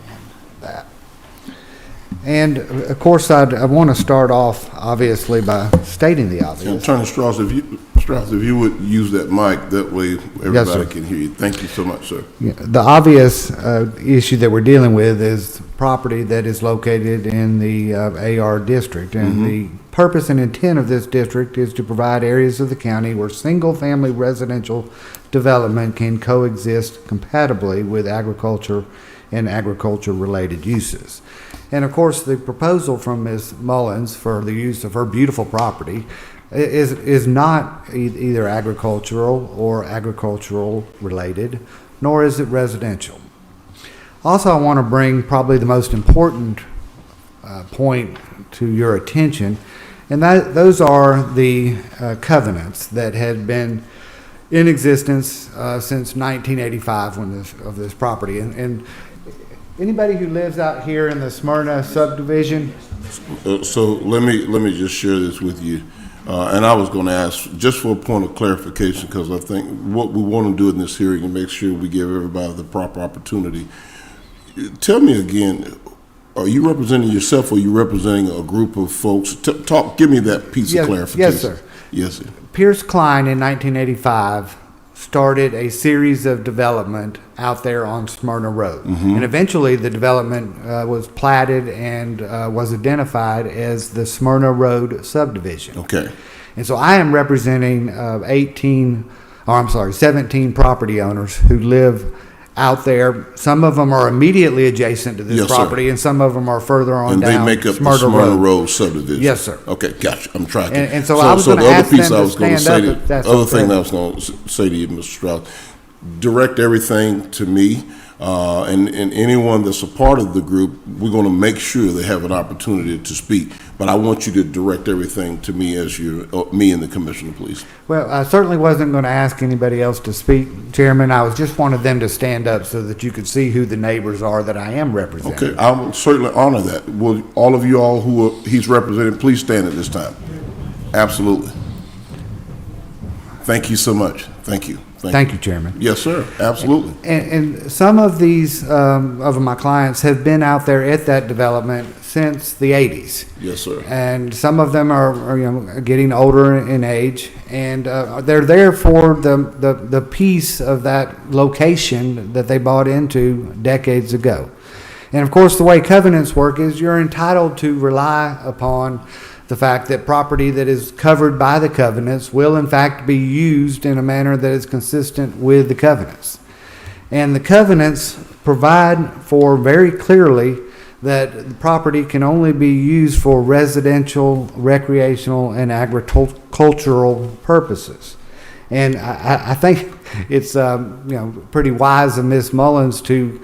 and that. And of course, I want to start off, obviously, by stating the obvious. Attorney Strauss, if you would use that mic, that way Yes, sir. everybody can hear you. Thank you so much, sir. Yeah, the obvious issue that we're dealing with is property that is located in the AR district. And the purpose and intent of this district is to provide areas of the county where single-family residential development can coexist compatibly with agriculture and agriculture-related uses. And of course, the proposal from Ms. Mullins for the use of her beautiful property is not either agricultural or agricultural related, nor is it residential. Also, I want to bring probably the most important point to your attention, and those are the covenants that had been in existence since 1985 of this property. And anybody who lives out here in the Smyrna subdivision? So let me just share this with you. And I was going to ask, just for a point of clarification, because I think what we want to do in this hearing and make sure we give everybody the proper opportunity. Tell me again, are you representing yourself or are you representing a group of folks? Give me that piece of clarification. Yes, sir. Yes, sir. Pierce Klein in 1985 started a series of development out there on Smyrna Road. And eventually the development was platted and was identified as the Smyrna Road subdivision. Okay. And so I am representing 17 property owners who live out there. Some of them are immediately adjacent to this Yes, sir. property, and some of them are further on And they down make up the Smyrna Smyrna Road. Road subdivision? Yes, sir. Okay, gotcha, I'm tracking. And so I was so gonna the other ask them piece I to was gonna stand say up if that's other thing okay. that I was gonna say to you, Mr. Strauss, direct everything to me, and anyone that's a part of the group, we're gonna make sure they have an opportunity to speak. But I want you to direct everything to me as me and the commissioner, please. Well, I certainly wasn't going to ask anybody else to speak, Chairman. I was just wanted them to stand up so that you could see who the neighbors are that I am representing. Okay, I will certainly honor that. Will all of you all who he's representing, please stand at this time. Absolutely. Thank you so much. Thank you. Thank you, Chairman. Yes, sir. Absolutely. And some of these of my clients have been out there at that development since the 80s. Yes, sir. And some of them are getting older in age, and they're there for the piece of that location that they bought into decades ago. And of course, the way covenants work is you're entitled to rely upon the fact that property that is covered by the covenants will in fact be used in a manner that is consistent with the covenants. And the covenants provide for very clearly that the property can only be used for residential, recreational, and agricultural purposes. And I think it's pretty wise of Ms. Mullins to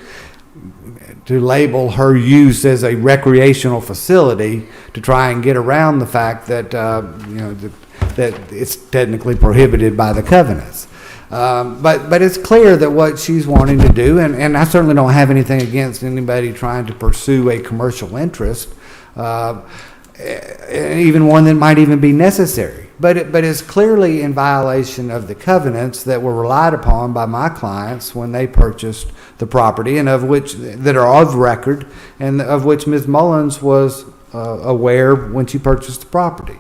label her use as a recreational facility to try and get around the fact that that it's technically prohibited by the covenants. But it's clear that what she's wanting to do, and I certainly don't have anything against anybody trying to pursue a commercial interest, even one that might even be necessary. But it's clearly in violation of the covenants that were relied upon by my clients when they purchased the property, and that are of record, and of which Ms. Mullins was aware when she purchased the property.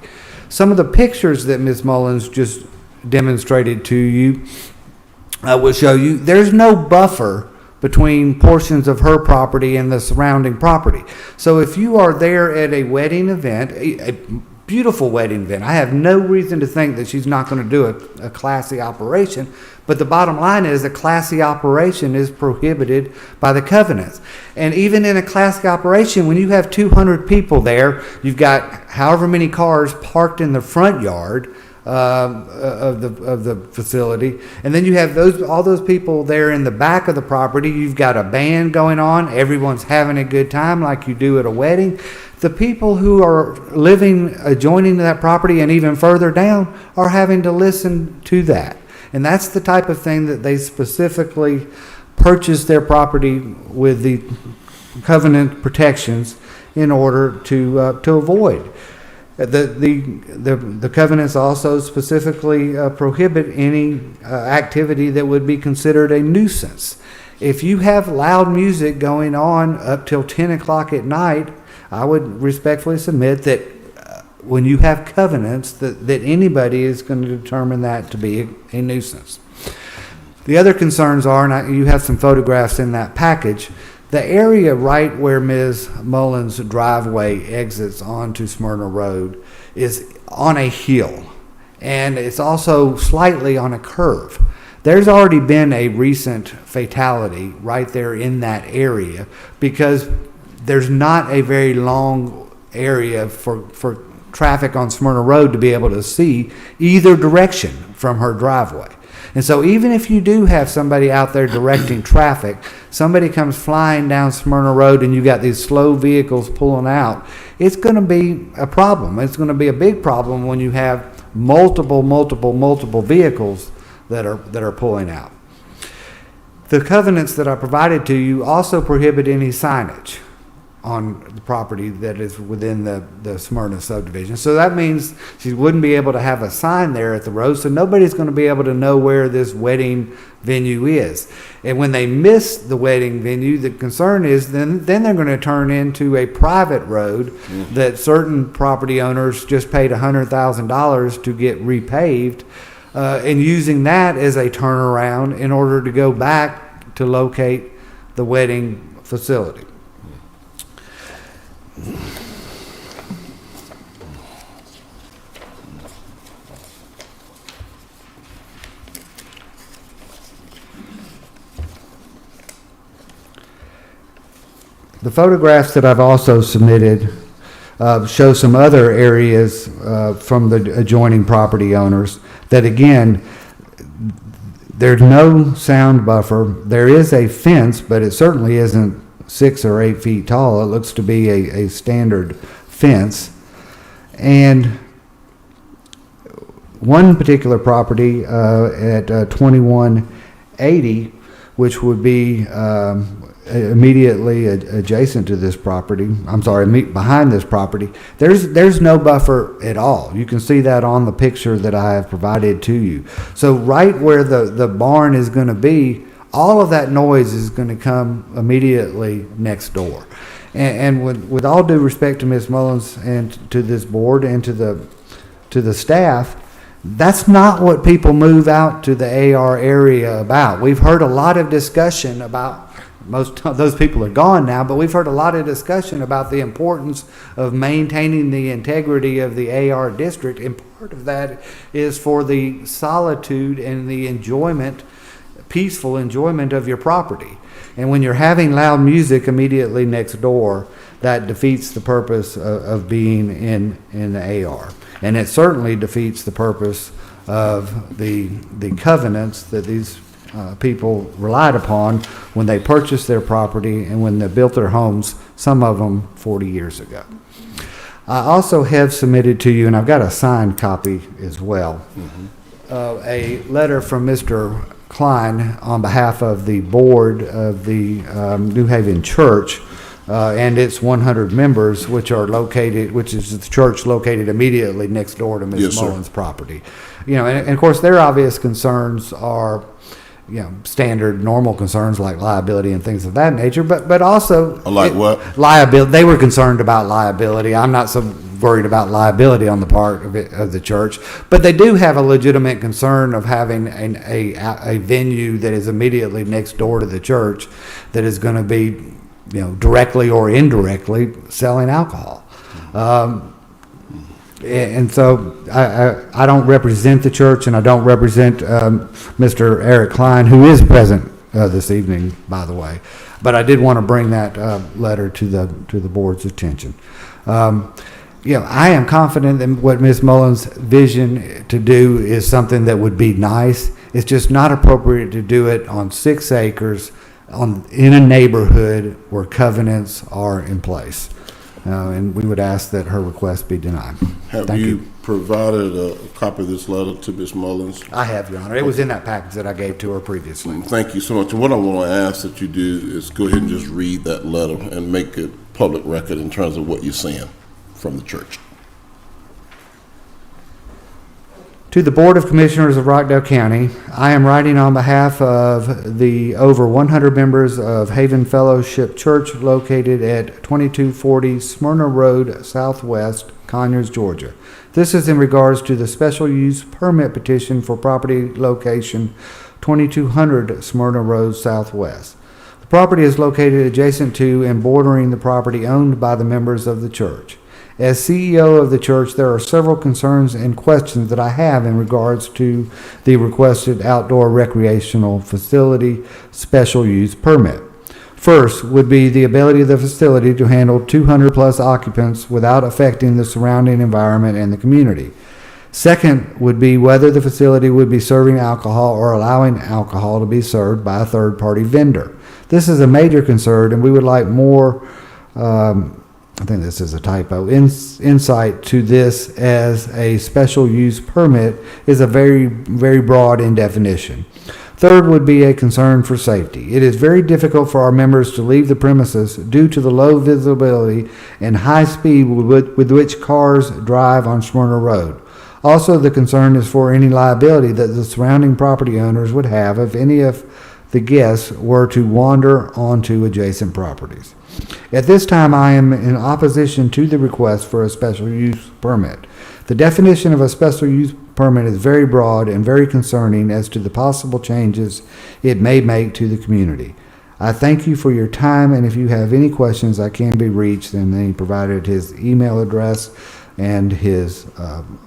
Some of the pictures that Ms. Mullins just demonstrated to you will show you there's no buffer between portions of her property and the surrounding property. So if you are there at a wedding event, a beautiful wedding event, I have no reason to think that she's not going to do a classy operation, but the bottom line is a classy operation is prohibited by the covenants. And even in a classy operation, when you have 200 people there, you've got however many cars parked in the front yard of the facility, and then you have all those people there in the back of the property. You've got a band going on, everyone's having a good time like you do at a wedding. The people who are living adjoining that property and even further down are having to listen to that, and that's the type of thing that they specifically purchased their property with the covenant protections in order to avoid. The covenants also specifically prohibit any activity that would be considered a nuisance. If you have loud music going on up till 10 o'clock at night, I would respectfully submit that when you have covenants, that anybody is going to determine that to be a nuisance. The other concerns are, and you have some photographs in that package, the area right where Ms. Mullins' driveway exits onto Smyrna Road is on a hill, and it's also slightly on a curve. There's already been a recent fatality right there in that area because there's not a very long area for traffic on Smyrna Road to be able to see either direction from her driveway. And so even if you do have somebody out there directing traffic, somebody comes flying down Smyrna Road and you got these slow vehicles pulling out, it's going to be a problem. It's going to be a big problem when you have multiple vehicles that are pulling out. The covenants that I provided to you also prohibit any signage on the property that is within the Smyrna subdivision. So that means she wouldn't be able to have a sign there at the road, so nobody's going to be able to know where this wedding venue is. And when they miss the wedding venue, the concern is then they're going to turn into a private road that certain property owners just paid $100,000 to get repaved, and using that as a turnaround in order to go back to locate the wedding facility. The photographs that I've also submitted show some other areas from the adjoining property owners that, again, there's no sound buffer. There is a fence, but it certainly isn't 6 or 8 feet tall. It looks to be a standard fence. And one particular property at 2180, which would be immediately adjacent to this property, behind this property, there's no buffer at all. You can see that on the picture that I have provided to you. So right where the barn is going to be, all of that noise is going to come immediately next door. And with all due respect to Ms. Mullins and to this board and to the staff, that's not what people move out to the AR area about. We've heard a lot of discussion about, most of those people are gone now, but we've heard a lot of discussion about the importance of maintaining the integrity of the AR district, and part of that is for the solitude and the enjoyment, peaceful enjoyment of your property. And when you're having loud music immediately next door, that defeats the purpose of being in the AR. And it certainly defeats the purpose of the covenants that these people relied upon when they purchased their property and when they built their homes, some of them 40 years ago. I also have submitted to you, and I've got a signed copy as well, a letter from Mr. Klein on behalf of the board of the New Haven Church and its 100 members, which is the church located immediately next door to Ms. Mullins' property. You know, and of course their obvious concerns are, you know, standard normal concerns like liability and things of that nature, but also what? Liability. They were concerned about liability. I'm not so worried about liability on the part of the church, but they do have a legitimate concern of having a venue that is immediately next door to the church that is going to be, you know, directly or indirectly selling alcohol. And so I don't represent the church, and I don't represent Mr. Eric Klein, who is present this evening, by the way. But I did want to bring that letter to the board's attention. You know, I am confident that what Ms. Mullins' vision to do is something that would be nice. It's just not appropriate to do it on 6 acres in a neighborhood where covenants are in place. And we would ask that her request be denied. Have you provided a copy of this letter to Ms. Mullins? I have, Your Honor. It was in that package that I gave to her previously. Thank you so much. And what I want to ask that you do is go ahead and just read that letter and make it public record in terms of what you're saying from the church. To the Board of Commissioners of Rockdale County, I am writing on behalf of the over 100 members of Haven Fellowship Church located at 2240 Smyrna Road Southwest, Conyers, Georgia. This is in regards to the special use permit petition for property location 2200 Smyrna Road Southwest. The property is located adjacent to and bordering the property owned by the members of the church. As CEO of the church, there are several concerns and questions that I have in regards to the requested outdoor recreational facility special use permit. First would be the ability of the facility to handle 200 plus occupants without affecting the surrounding environment and the community. Second would be whether the facility would be serving alcohol or allowing alcohol to be served by a third-party vendor. This is a major concern, and we would like more I think this is a typo, insight to this, as a special use permit is a very, very broad in definition. Third would be a concern for safety. It is very difficult for our members to leave the premises due to the low visibility and high speed with which cars drive on Smyrna Road. Also, the concern is for any liability that the surrounding property owners would have if any of the guests were to wander onto adjacent properties. At this time, I am in opposition to the request for a special use permit. The definition of a special use permit is very broad and very concerning as to the possible changes it may make to the community. I thank you for your time, and if you have any questions, I can be reached, and then he provided his email address and his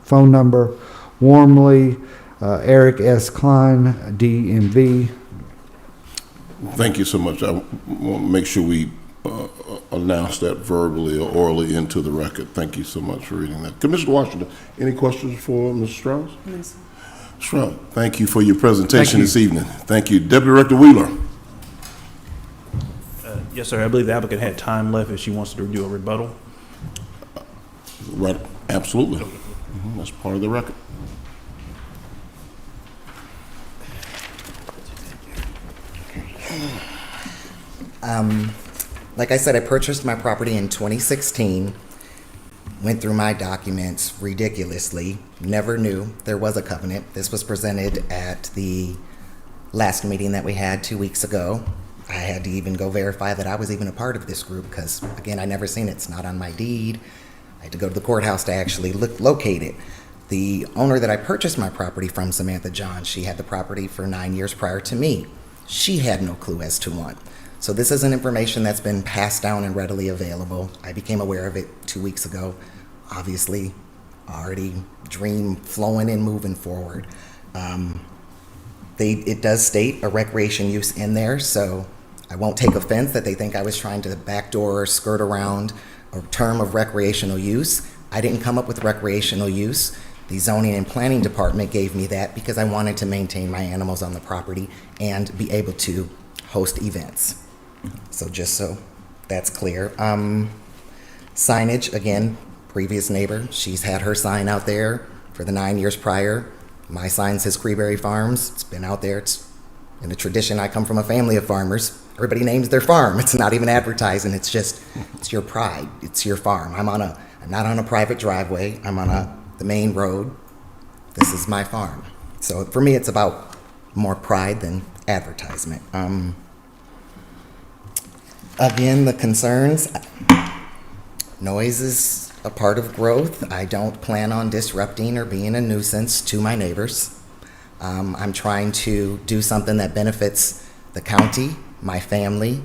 phone number. Warmly, Eric S. Klein, DMV. Thank you so much. I want to make sure we announce that verbally or orally into the record. Thank you so much for reading that. Commissioner Washington, any questions for Ms. Strauss? No, sir. Strauss, thank you for your presentation you. this evening. Thank you. Deputy Director Wheeler. Yes, sir. I believe the applicant had time left if she wants to do a rebuttal. Right, absolutely. That's part of the record. Like I said, I purchased my property in 2016, went through my documents ridiculously, never knew there was a covenant. This was presented at the last meeting that we had 2 weeks ago. I had to even go verify that I was even a part of this group because, again, I never seen it. It's not on my deed. I had to go to the courthouse to actually locate it. The owner that I purchased my property from, Samantha John, she had the property for 9 years prior to me. She had no clue as to one. So this isn't information that's been passed down and readily available. I became aware of it 2 weeks ago. Obviously, already dream flowing and moving forward. It does state a recreation use in there, so I won't take offense that they think I was trying to backdoor or skirt around a term of recreational use. I didn't come up with recreational use. The zoning and planning department gave me that because I wanted to maintain my animals on the property and be able to host events. So just so that's clear. Signage, again, previous neighbor, she's had her sign out there for the 9 years prior. My sign says Creeberry Farms. It's been out there. It's in the tradition. I come from a family of farmers. Everybody names their farm. It's not even advertising. It's just, it's your pride. It's your farm. I'm not on a private driveway. I'm on the main road. This is my farm. So for me, it's about more pride than advertisement. Again, the concerns, noise is a part of growth. I don't plan on disrupting or being a nuisance to my neighbors. I'm trying to do something that benefits the county, my family.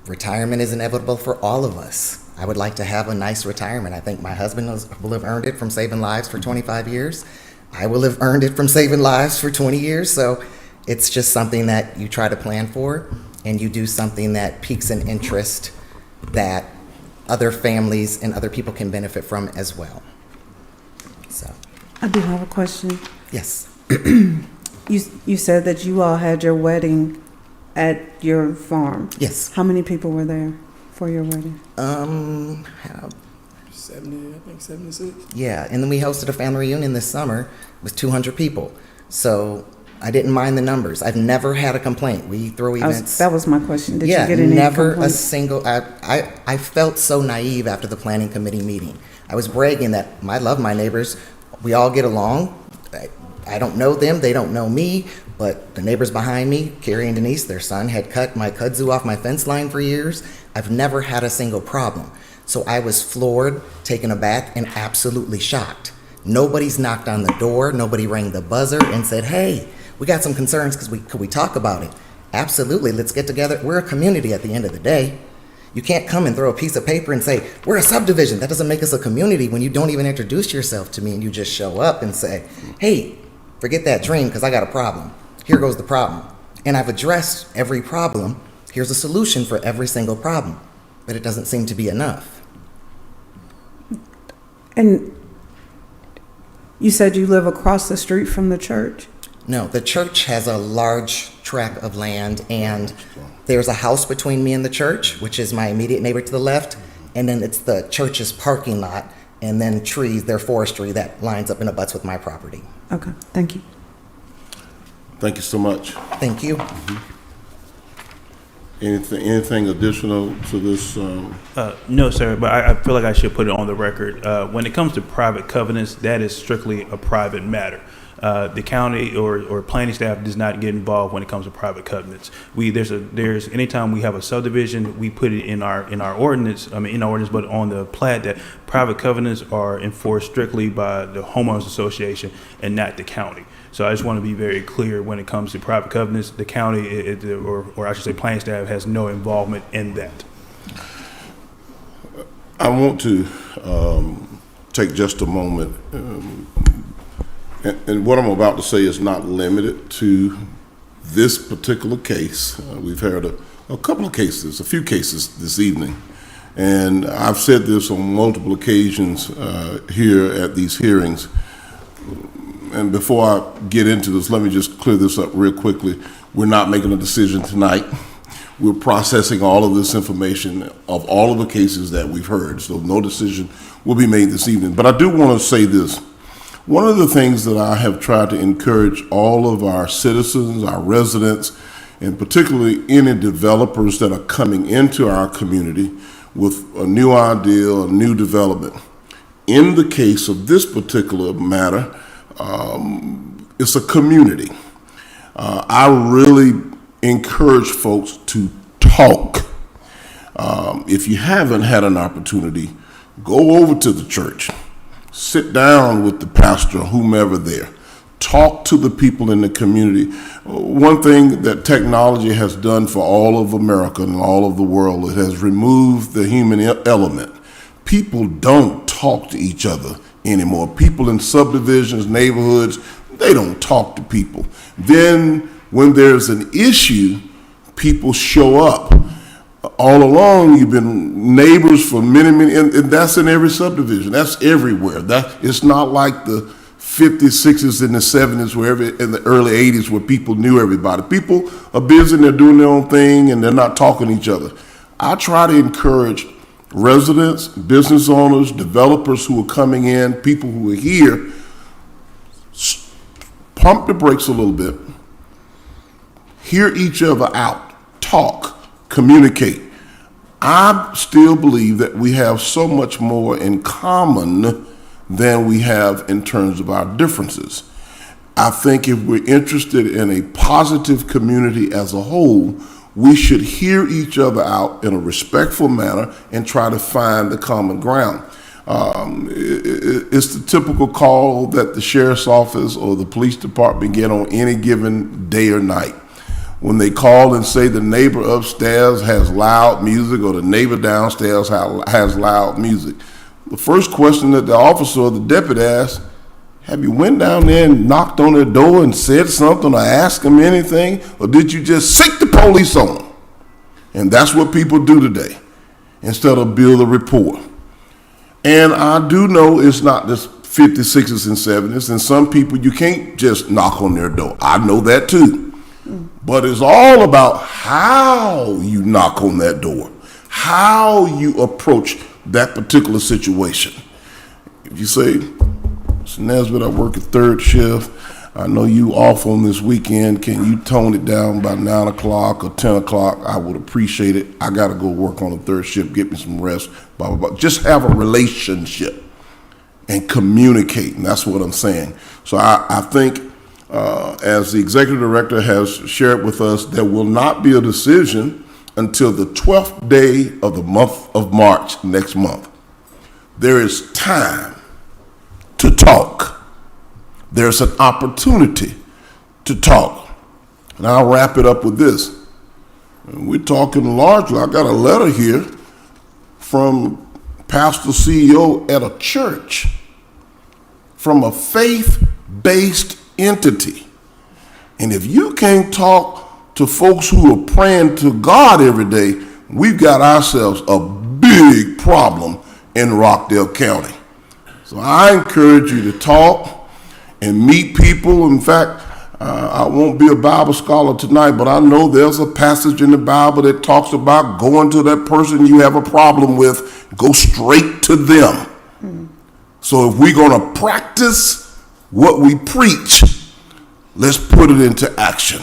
Retirement is inevitable for all of us. I would like to have a nice retirement. I think my husband will have earned it from saving lives for 25 years. I will have earned it from saving lives for 20 years. So it's just something that you try to plan for, and you do something that piques an interest that other families and other people can benefit from as well. So, I do have a question. yes. You said that you all had your wedding at your farm. Yes. How many people were there for your wedding? 70, I think 76. Yeah, and then we hosted a family reunion this summer with 200 people. So I didn't mind the numbers. I've never had a complaint. We throw events. That was my question. Did Yeah, you get any never complaints? a single. I felt so naive after the planning committee meeting. I was bragging that I love my neighbors. We all get along. I don't know them. They don't know me. But the neighbors behind me, Carrie and Denise, their son had cut my kudzu off my fence line for years. I've never had a single problem. So I was floored, taken aback, and absolutely shocked. Nobody's knocked on the door. Nobody rang the buzzer and said, hey, we got some concerns. Could we talk about it? Absolutely. Let's get together. We're a community at the end of the day. You can't come and throw a piece of paper and say, we're a subdivision. That doesn't make us a community when you don't even introduce yourself to me and you just show up and say, hey, forget that dream because I got a problem. Here goes the problem. And I've addressed every problem. Here's a solution for every single problem. But it doesn't seem to be enough. And you said you live across the street from the church? No, the church has a large tract of land, and there's a house between me and the church, which is my immediate neighbor to the left, and then it's the church's parking lot, and then trees, their forestry that lines up and abuts with my property. Okay, thank you. Thank you so much. Thank you. Anything additional to this? No, sir, but I feel like I should put it on the record. When it comes to private covenants, that is strictly a private matter. The county or planning staff does not get involved when it comes to private covenants. There's anytime we have a subdivision, we put it in our ordinance. But on the plat that private covenants are enforced strictly by the homeowners association and not the county. So I just want to be very clear when it comes to private covenants, the county or I should say planning staff has no involvement in that. I want to take just a moment. And what I'm about to say is not limited to this particular case. We've heard a few cases this evening. And I've said this on multiple occasions here at these hearings. And before I get into this, let me just clear this up real quickly. We're not making a decision tonight. We're processing all of this information of all of the cases that we've heard, so no decision will be made this evening. But I do want to say this. One of the things that I have tried to encourage all of our citizens, our residents, and particularly any developers that are coming into our community with a new idea, a new development. In the case of this particular matter, it's a community. I really encourage folks to talk. If you haven't had an opportunity, go over to the church, sit down with the pastor, whomever there, talk to the people in the community. One thing that technology has done for all of America and all of the world, it has removed the human element. People don't talk to each other anymore. People in subdivisions, neighborhoods, they don't talk to people. Then when there's an issue, people show up. All along, you've been neighbors for many, and that's in every subdivision. That's everywhere. It's not like the 50s, 60s, and the 70s, in the early 80s, where people knew everybody. People are busy and they're doing their own thing and they're not talking to each other. I try to encourage residents, business owners, developers who are coming in, people who are here, pump the brakes a little bit, hear each other out, talk, communicate. I still believe that we have so much more in common than we have in terms of our differences. I think if we're interested in a positive community as a whole, we should hear each other out in a respectful manner and try to find the common ground. It's the typical call that the sheriff's office or the police department get on any given day or night. When they call and say the neighbor upstairs has loud music or the neighbor downstairs has loud music, the first question that the officer or the deputy asks, have you went down there and knocked on their door and said something or asked them anything? Or did you just sick the police on them? And that's what people do today instead of build a rapport. And I do know it's not just 50s, 60s, and 70s. And some people, you can't just knock on their door. I know that too. But it's all about how you knock on that door, how you approach that particular situation. If you say, Mr. Nesbitt, I work at third shift. I know you off on this weekend. Can you tone it down by 9 o'clock or 10 o'clock? I would appreciate it. I got to go work on the third shift, get me some rest, blah, blah, blah. Just have a relationship and communicate. And that's what I'm saying. So I think as the executive director has shared with us, there will not be a decision until the 12th day of the month of March next month. There is time to talk. There's an opportunity to talk. And I'll wrap it up with this. We're talking largely. I got a letter here from pastor CEO at a church, from a faith-based entity. And if you can't talk to folks who are praying to God every day, we've got ourselves a big problem in Rockdale County. So I encourage you to talk and meet people. In fact, I won't be a Bible scholar tonight, but I know there's a passage in the Bible that talks about going to that person you have a problem with, go straight to them. So if we're going to practice what we preach, let's put it into action.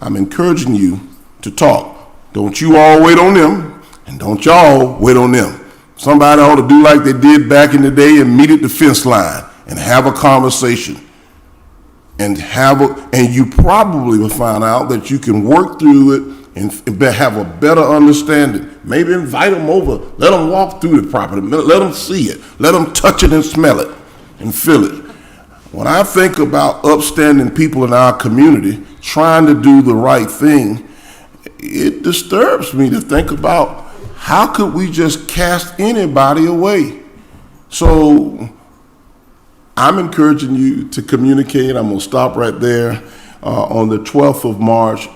I'm encouraging you to talk. Don't you all wait on them, and don't y'all wait on them. Somebody ought to do like they did back in the day and meet at the fence line and have a conversation. And you probably will find out that you can work through it and have a better understanding. Maybe invite them over, let them walk through the property, let them see it, let them touch it and smell it and feel it. When I think about upstanding people in our community trying to do the right thing, it disturbs me to think about how could we just cast anybody away. So I'm encouraging you to communicate. I'm going to stop right there. On the 12th of March,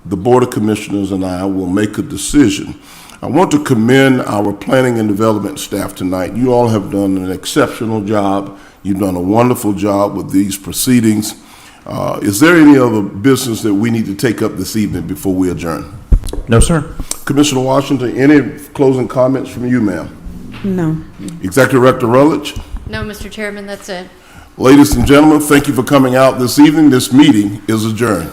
the Board of Commissioners and I will make a decision. I want to commend our planning and development staff tonight. You all have done an exceptional job. You've done a wonderful job with these proceedings. Is there any other business that we need to take up this evening before we adjourn? No, sir. Commissioner Washington, any closing comments from you, ma'am? No. Executive Director Rutledge? No, Mr. Chairman, that's it. Ladies and gentlemen, thank you for coming out this evening. This meeting is adjourned.